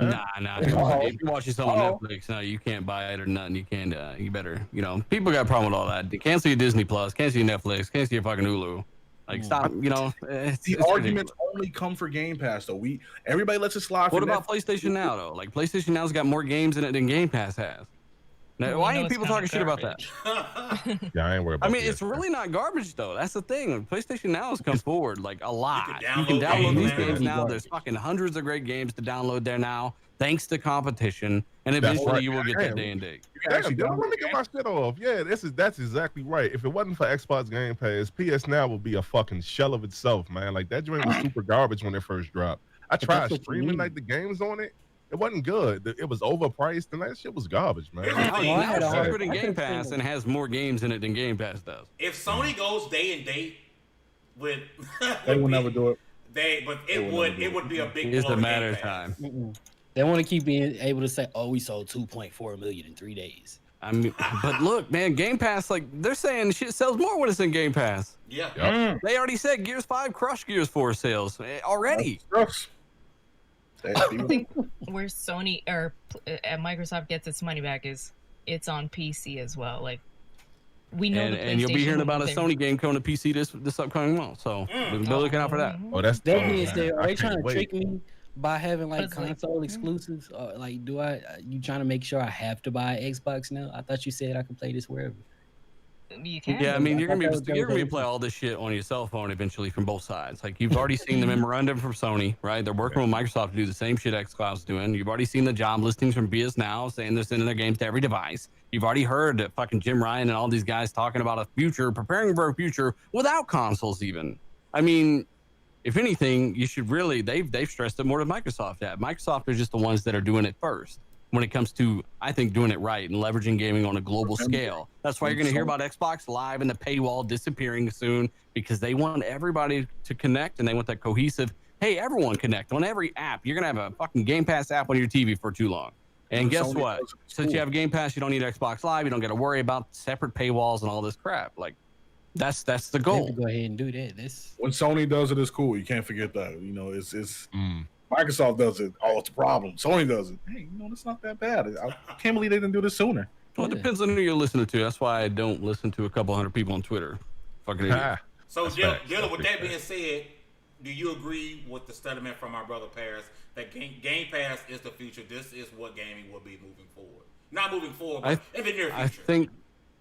Nah. If you watch this on Netflix, no, you can't buy it or nothing. You can't. You better. You know, people got a problem with all that. They can't see your Disney Plus, can't see your Netflix, can't see your fucking Hulu. Like, stop. You know, The arguments only come for Game Pass, though. Everybody lets it slide. What about PlayStation Now, though? Like, PlayStation Now's got more games in it than Game Pass has. Now, why ain't people talking shit about that? Yeah, I ain't worried about that. It's really not garbage, though. That's the thing. PlayStation Now has come forward like a lot. You can can download download these games games now. now. There's fucking hundreds of great games to download there now, thanks to competition. And eventually right. you will get that day and date. Let me get my shit off. Yeah, that's exactly right. If it wasn't for Xbox Game Pass, PS Now would be a fucking shell of itself, man. Like, that joint was super garbage when it first dropped. I tried streaming like the games on it. It wasn't good. It was overpriced, and that shit was garbage, man. Now it's cheaper than Game Pass and has more games in it than Game Pass does. If Sony goes day and date with, They will never do it. It would be a big. It's blow a to matter Game of Pass. time. They want to keep being able to say, "Oh, we sold 2.4 million in 3 days." I mean, but look, man, Game Pass, like, they're saying shit sells more when it's in Game Pass. Yeah. Yep. They already said Gears 5 crushed Gears 4 sales already. I think where Sony or Microsoft gets its money back is it's on PC as well. Like, we know, and you'll be hearing about a Sony game coming to PC this upcoming month. So be looking out for that. Oh, that's That means are I they trying can't to wait. trick me by having like It's like- console exclusives? Or, like, you trying to make sure I have to buy Xbox now? I thought you said I could play this wherever. You can. Yeah, I mean, you're I gonna thought that be was you're gonna be okay. play all this shit on your cell phone eventually from both sides. Like you've already seen the memorandum from Sony, right? They're working with Microsoft to do the same shit xCloud's doing. You've already seen the job listings from BS Now saying they're sending their games to every device. You've already heard that fucking Jim Ryan and all these guys talking about a future, preparing for a future without consoles even. I mean, if anything, you should really they've stressed it more than Microsoft have. Microsoft are just the ones that are doing it first when it comes to, I think, doing it right and leveraging gaming on a global scale. That's why you're going to hear about Xbox Live and the paywall disappearing soon, because they want everybody to connect and they want that cohesive, hey, everyone connect on every app. You're going to have a fucking Game Pass app on your TV for too long. And guess Sony what? does it. It's Since you cool. have Game Pass, you don't need Xbox Live. You don't got to worry about separate paywalls and all this crap. Like, that's the They have goal. to go ahead and do that. That's When Sony does it, it's cool. You can't forget that. You know, it's Microsoft does it. Oh, it's a problem. Sony does it. Hey, you know, it's not that bad. I can't believe they didn't do this sooner. Well, it depends on who you're listening to. That's why I don't listen to a couple hundred people on Twitter. Fucking idiot. So, That's facts. Dylan, with that being said, do you agree with the statement from our brother Paris that Game Pass is the future? This is what gaming will be moving forward. Not moving forward, but in the near future.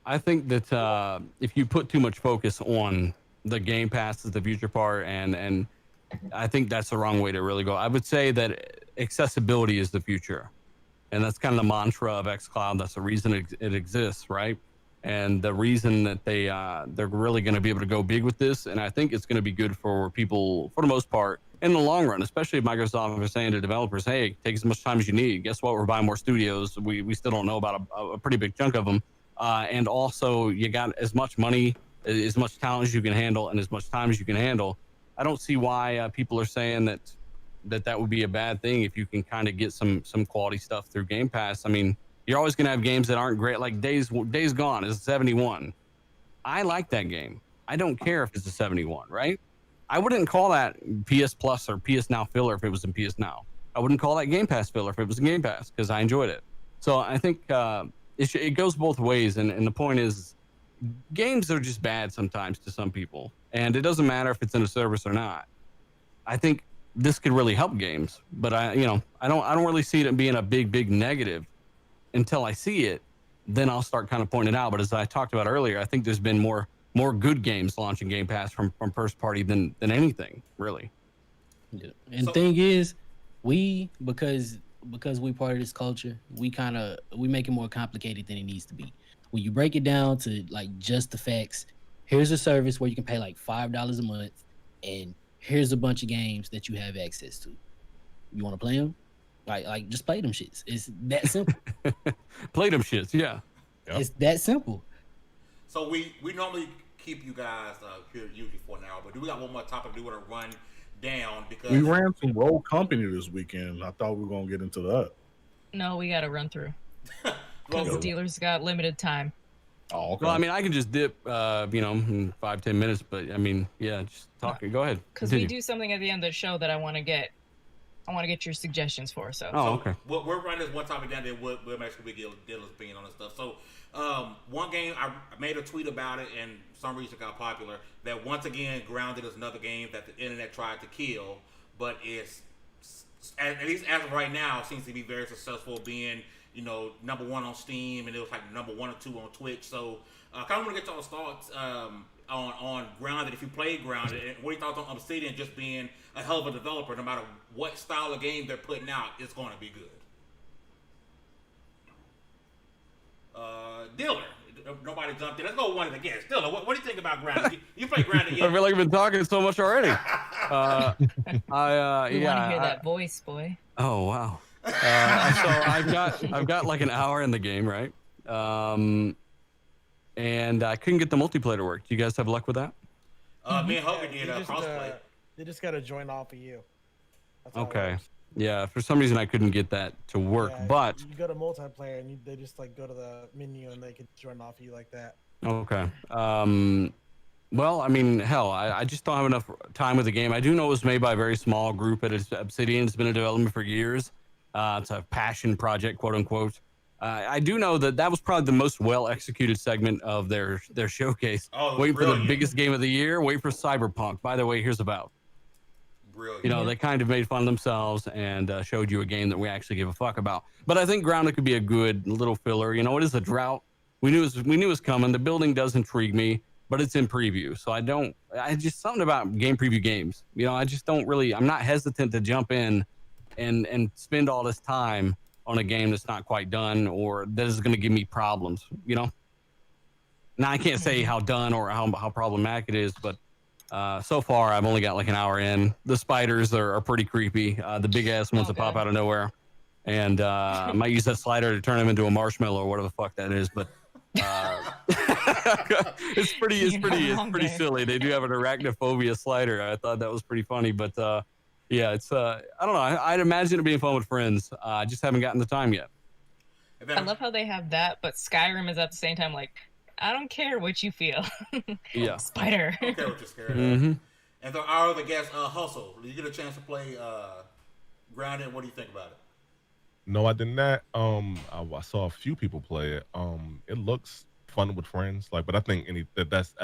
I think that if you put too much focus on the Game Pass as the future part, and I think that's the wrong way to really go. I would say that accessibility is the future, and that's kind of the mantra of xCloud. That's the reason it exists, right? And the reason that they're really going to be able to go big with this, and I think it's going to be good for people for the most part in the long run, especially if Microsoft is saying to developers, hey, take as much time as you need. Guess what? We're buying more studios. We still don't know about a pretty big chunk of them. And also, you got as much money, as much talent as you can handle, and as much time as you can handle. I don't see why people are saying that would be a bad thing if you can kind of get some quality stuff through Game Pass. I mean, you're always going to have games that aren't great. Like Days Gone is 71. I like that game. I don't care if it's a 71, right? I wouldn't call that PS Plus or PS Now filler if it was in PS Now. I wouldn't call that Game Pass filler if it was in Game Pass, because I enjoyed it. So I think it goes both ways, and the point is, games are just bad sometimes to some people, and it doesn't matter if it's in a service or not. I think this could really help games, but I don't really see it being a big negative until I see it. Then I'll start kind of pointing it out. But as I talked about earlier, I think there's been more good games launching Game Pass from first party than anything really. yeah. And thing is, because we part of this culture, we make it more complicated than it needs to be. When you break it down to like just the facts, here's a service where you can pay like $5 a month, and here's a bunch of games that you have access to. You want to play them? Like just play them shits. It's that simple. Play them shits, yeah. Yep. It's that simple. So we normally keep you guys here usually for an hour, but do we got one more topic we want to run down? Because We ran some Rogue Company this weekend. I thought we were gonna get into that. No, we got to run through because Well, the dealers got limited time. Oh, okay. Well, I mean, I can just dip, in 5-10 minutes, but I mean, yeah, just talk. Go ahead. Because we Continue. do something at the end of the show that I want to get your suggestions for. So Oh, okay. we're running this one topic down, then we'll make sure we get Dylan's opinion on this stuff. So, one game, I made a tweet about it, and for some reason it got popular, that once again, Grounded is another game that the internet tried to kill, but it's, at least as of right now, seems to be very successful, being, number one on Steam, and it was like number 1 or 2 on Twitch. So, I kind of want to get y'all's thoughts on Grounded, if you played Grounded, and what are your thoughts on Obsidian just being a hell of a developer? No matter what style of game they're putting out, it's going to be good. Diller, nobody jumped in. Let's go one again. Diller, what do you think about Grounded? You play Grounded I yet? feel like I've been talking so much already. we want to hear that voice, boy. Oh wow. So I've got like an hour in the game, right? And I couldn't get the multiplayer to work. Do you guys have luck with that? Me and Hogan did crossplay. They just got to join off of you. That's how it Okay. works. Yeah, for some reason I couldn't get that to work, Yeah, but you go to multiplayer and they just like go to the menu and they can join off of you like that. okay. Well, I mean, hell, I just don't have enough time with the game. I do know it was made by a very small group at Obsidian. It's been in development for years. It's a passion project, quote unquote. I do know that was probably the most well-executed segment of their showcase. Oh, wait for the brilliant. biggest game of the year. Wait for Cyberpunk. By the way, here's about. Brilliant. They kind of made fun of themselves and showed you a game that we actually give a fuck about. But I think Grounded could be a good little filler. It is a drought. we knew it was coming. The building does intrigue me, but it's in preview, so I just something about game preview games. You know, I just don't really. I'm not hesitant to jump in and spend all this time on a game that's not quite done or that is going to give me problems. You know. Now I can't say how done or how problematic it is, but so far I've only got like an hour in. The spiders are pretty creepy. The big ass ones that pop out of nowhere, and I might use that slider to turn them into a marshmallow or whatever the fuck that is. But it's pretty silly. They do have an arachnophobia slider. I thought that was pretty funny, but yeah, it's I don't know. I'd imagine it being fun with friends. I just haven't gotten the time yet. I love how they have that, but Skyrim is at the same time like, I don't care what you feel. Yeah. Spider. I don't care what you're scared of. And our other guest, Hustle, did you get a chance to play Grounded? What do you think about it? No, I did not. I saw a few people play it. It looks fun with friends, like, but I think that's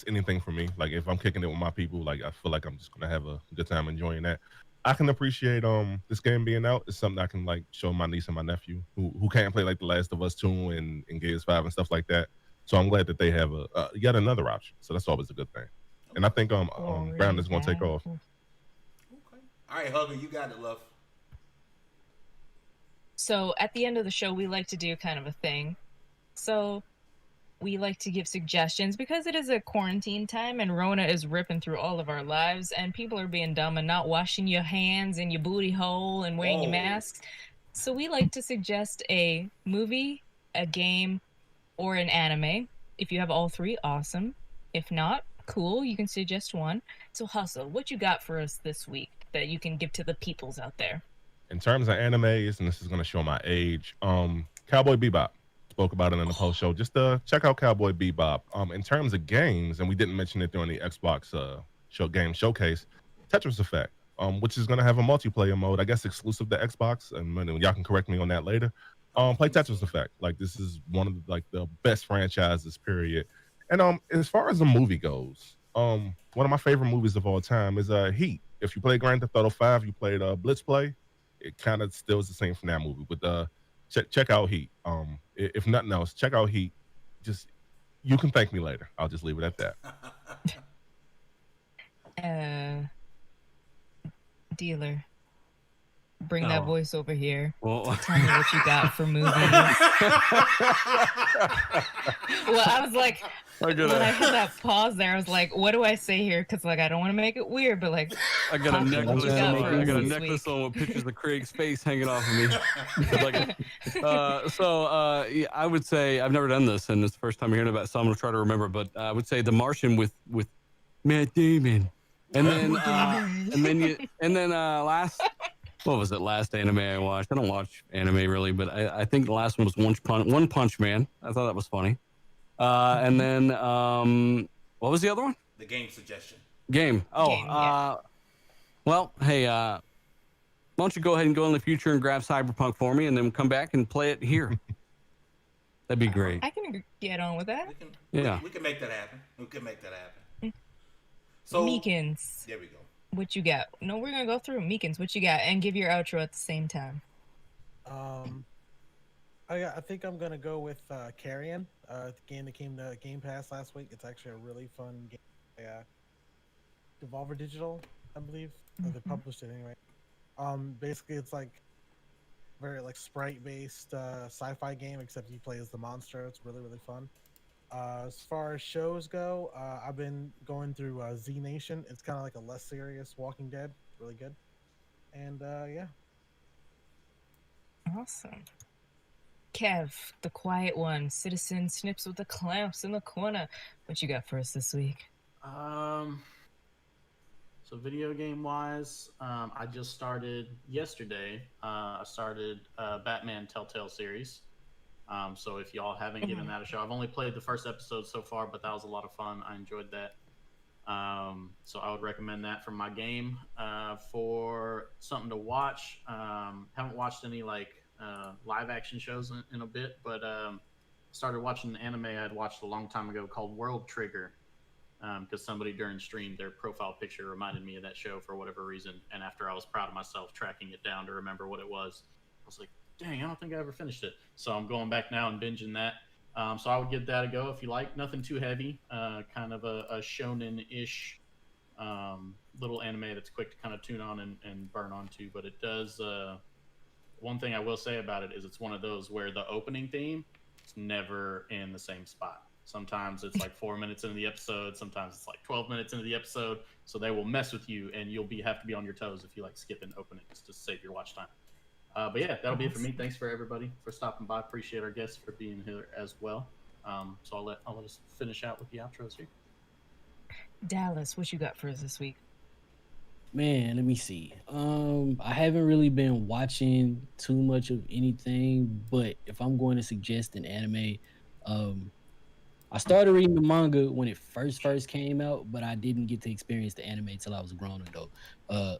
anything for me. Like, if I'm kicking it with my people, like, I feel like I'm just gonna have a good time enjoying that. I can appreciate this game being out. It's something I can like show my niece and my nephew who can't play like The Last of Us 2 and Gears 5 and stuff like that. So I'm glad that they have yet another option. So that's always a good thing. And I think Brown is going to take off. Okay. All right, Hugger, you got it, love. So at the end of the show, we like to do kind of a thing. So we like to give suggestions because it is a quarantine time and Rona is ripping through all of our lives and people are being dumb and not washing your hands in your booty hole and wearing your masks. So we like to suggest a movie, a game, or an anime. If you have all three, awesome. If not, cool, you can suggest one. So Hustle, what you got for us this week that you can give to the peoples out there? In terms of animes, and this is going to show my age, Cowboy Bebop. Spoke about it in the post show. Just check out Cowboy Bebop. In terms of games, and we didn't mention it during the Xbox game showcase, Tetris Effect, which is going to have a multiplayer mode, I guess exclusive to Xbox, and y'all can correct me on that later. Play Tetris Effect. Like, this is one of the best franchises, period. And as far as the movie goes, one of my favorite movies of all time is Heat. If you play Grand Theft Auto 5, you played Blitz Play, it kind of still is the same from that movie. But check out Heat. If nothing else, check out Heat. Just, you can thank me later. I'll just leave it at that. Dealer. Bring that voice over here. Well, tell me what you got for movies. Well, I was like, when I had that pause there, I was like, what do I say here? Because like, I don't want to make it weird, but like, I got a necklace on with pictures of Craig's face hanging off of me. Yeah, I would say I've never done this, and it's the first time hearing about it, so I'm gonna try to remember. But I would say The Martian with Matt Damon, and then last. What was it? Last anime I watched. I don't watch anime really, but I think the last one was One Punch Man. I thought that was funny. And then what was the other one? The game suggestion. Game. Well, hey, why don't you go ahead and go in the future and grab Cyberpunk for me, and then come back and play it here. That'd be great. I can get on with that. We can make that happen. So Meekins. There we go. What you got? No, we're gonna go through Meekins. What you got? And give your outro at the same time. I think I'm gonna go with Carrion, the game that came to Game Pass last week. It's actually a really fun game. Devolver Digital, I believe. They published it anyway. Basically, it's like very like sprite-based sci-fi game, except you play as the monster. It's really fun. As far as shows go, I've been going through Z Nation. It's kind of like a less serious Walking Dead. Really good. And yeah. Awesome. Kev, the quiet one, citizen snips with the clamps in the corner. What you got for us this week? So video game wise, I just started yesterday. I started Batman Telltale series. So if y'all haven't given that a shot, I've only played the first episode so far, but that was a lot of fun. I enjoyed that. So I would recommend that for my game. For something to watch, haven't watched any like live action shows in a bit, but started watching an anime I had watched a long time ago called World Trigger, because somebody during stream, their profile picture reminded me of that show for whatever reason. And after I was proud of myself tracking it down to remember what it was, I was like, dang, I don't think I ever finished it. So I'm going back now and binging that. So I would give that a go if you like. Nothing too heavy, kind of a shonen-ish little anime that's quick to kind of tune on and burn onto. But it does. One thing I will say about it is it's one of those where the opening theme is never in the same spot. Sometimes it's like 4 minutes into the episode. Sometimes it's like 12 minutes into the episode. So they will mess with you, and you'll have to be on your toes if you like skipping openings to save your watch time. But yeah, that'll be it for me. Thanks for everybody for stopping by. Appreciate our guests for being here as well. So I'll let us finish out with the outros here. Dallas, what you got for us this week? Man, let me see. I haven't really been watching too much of anything, but if I'm going to suggest an anime, I started reading the manga when it first came out, but I didn't get to experience the anime till I was a grown adult.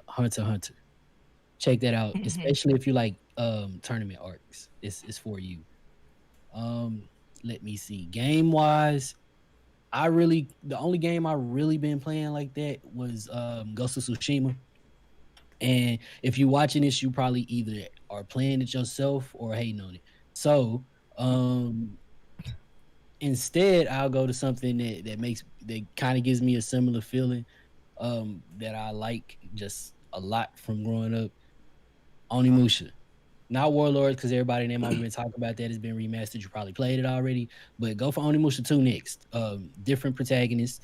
Hunter x Hunter. Check that out, especially if you like tournament arcs. It's for you. Let me see. Game wise, the only game I really been playing like that was Ghost of Tsushima. And if you're watching this, you probably either are playing it yourself or hating on it. So instead, I'll go to something that kind of gives me a similar feeling that I like just a lot from growing up. Onimusha. Not Warlords, because everybody in MLB been talking about that. Has been remastered. You probably played it already. But go for Onimusha 2 next. Different protagonists.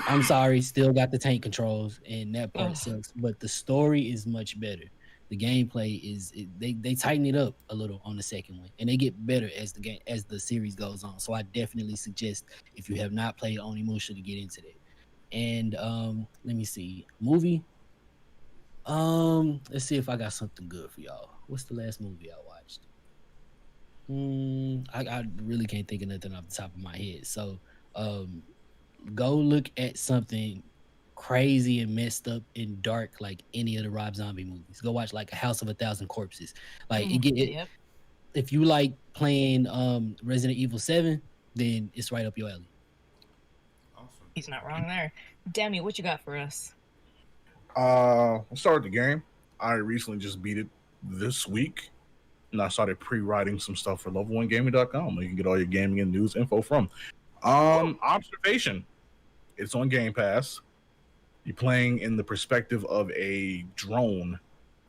I'm sorry, still got the tank controls, and that part sucks. But the story is much better. The gameplay they tighten it up a little on the second one, and they get better as the series goes on. So I definitely suggest, if you have not played Onimusha, to get into that. And let me see, movie. Let's see if I got something good for y'all. What's the last movie I watched? I really can't think of nothing off the top of my head. So go look at something crazy and messed up and dark like any of the Rob Zombie movies. Go watch like A House of a Thousand Corpses. Like if you like playing Resident Evil 7, then it's right up your alley. Awesome. He's not wrong there. Demi, what you got for us? I started the game. I recently just beat it this week, and I started pre-writing some stuff for level1gaming.com. You can get all your gaming and news info from. Observation. It's on Game Pass. You're playing in the perspective of a drone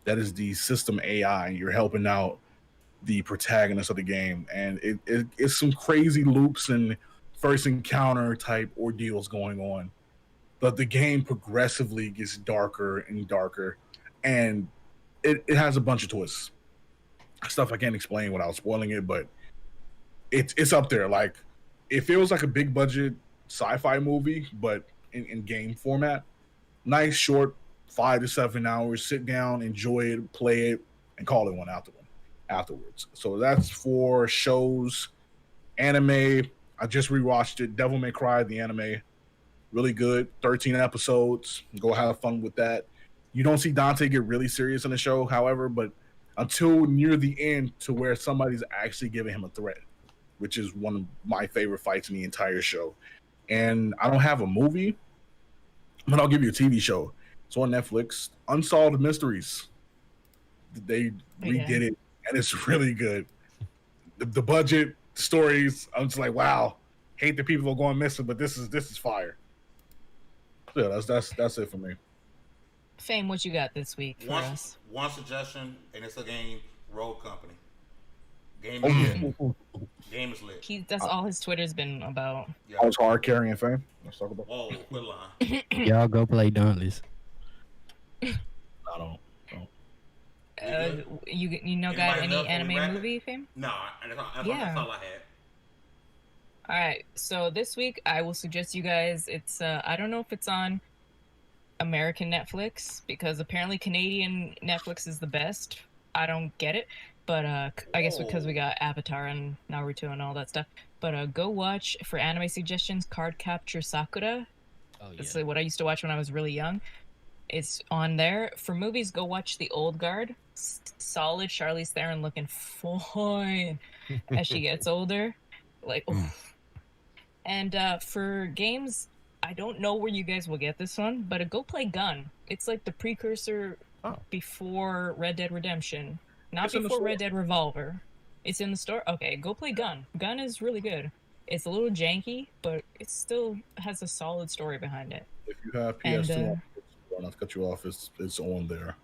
that is the system AI. You're helping out the protagonist of the game, and it's some crazy loops and first encounter type ordeals going on. But the game progressively gets darker and darker, and it has a bunch of twists. Stuff I can't explain without spoiling it, but it's up there. Like, it feels like a big budget sci-fi movie, but in game format. Nice, short, 5 to 7 hours. Sit down, enjoy it, play it, and call it one afterwards. So that's for shows. Anime, I just rewatched it. Devil May Cry, the anime. Really good. 13 episodes. Go have fun with that. You don't see Dante get really serious in the show, however, but until near the end, to where somebody's actually giving him a threat, which is one of my favorite fights in the entire show. And I don't have a movie, but I'll give you a TV show. It's on Netflix. Unsolved Mysteries. They redid it, and it's really good. The budget, stories, I'm just like, wow. Hate that people are going missing, but this is fire. Yeah, that's it for me. Fame, what you got this week for us? One suggestion, and it's a game, Road Company. Game is lit. Game is lit. That's all his Twitter's been about. Yeah. I was hard carrying Fame. Let's talk about. Whoa, quit lying. Y'all go play Dauntless. I don't. You know, got any anime movie, Fame? No, that's all I had. All right, so this week I will suggest you guys. It's I don't know if it's on American Netflix, because apparently Canadian Netflix is the best. I don't get it, but I guess because we got Avatar and Naruto and all that stuff. But go watch, for anime suggestions, Card Capture Sakura. Oh, yeah. It's like what I used to watch when I was really young. It's on there. For movies, go watch The Old Guard. Solid Charlize Theron looking fine as she gets older. Like, and for games, I don't know where you guys will get this one, but go play Gun. It's like the precursor before Red Dead Redemption, not before Red Dead Revolver. It's in the store. Okay, go play Gun. Gun is really good. It's a little janky, but it still has a solid story behind it. If you have And, PS2, not to cut you off, it's on there.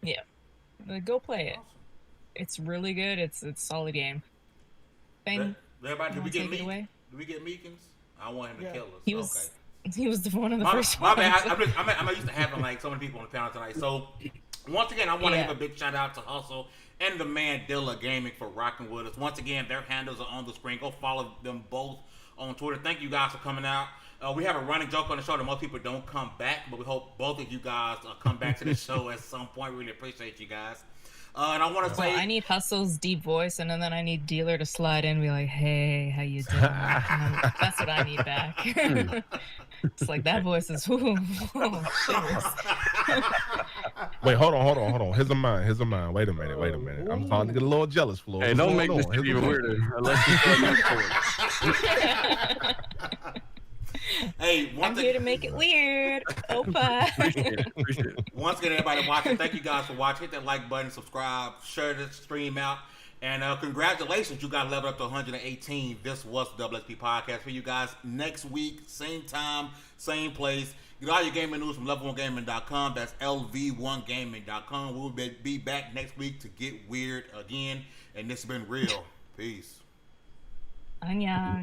Yeah, go play it. It's really good. It's a solid game. Fame, Everybody, you do we wanna get take it Meek? away? Do we get Meekins? I want him to Yeah. kill us. He was one of the first My ones. bad. I'm used to having like so many people on the panel tonight. So once again, I want to Yeah. give a big shout out to Hustle and the man Dilla Gaming for rocking with us. Once again, their handles are on the screen. Go follow them both on Twitter. Thank you guys for coming out. We have a running joke on the show that most people don't come back, but we hope both of you guys come back to the show at some point. Really appreciate you guys. And I want to say, Well, I need Hustle's deep voice, and then I need Dealer to slide in and be like, "Hey, how you doing?" That's what I need back. It's like that voice is. Wait, hold on. Here's a mine. Wait a minute. I'm starting to get a little jealous, Flo. Hey, don't make this even weirder unless you start moving forward. hey, I'm here to make it weird. Opa. Appreciate it. Once again, everybody watching, thank you guys for watching. Hit that like button, subscribe, share the stream out. And congratulations, you got leveled up to 118. This was the XP Podcast for you guys. Next week, same time, same place. Get all your gaming news from level1gaming.com. That's lv1gaming.com. We'll be back next week to get weird again. And this has been real. Peace. Annyeong.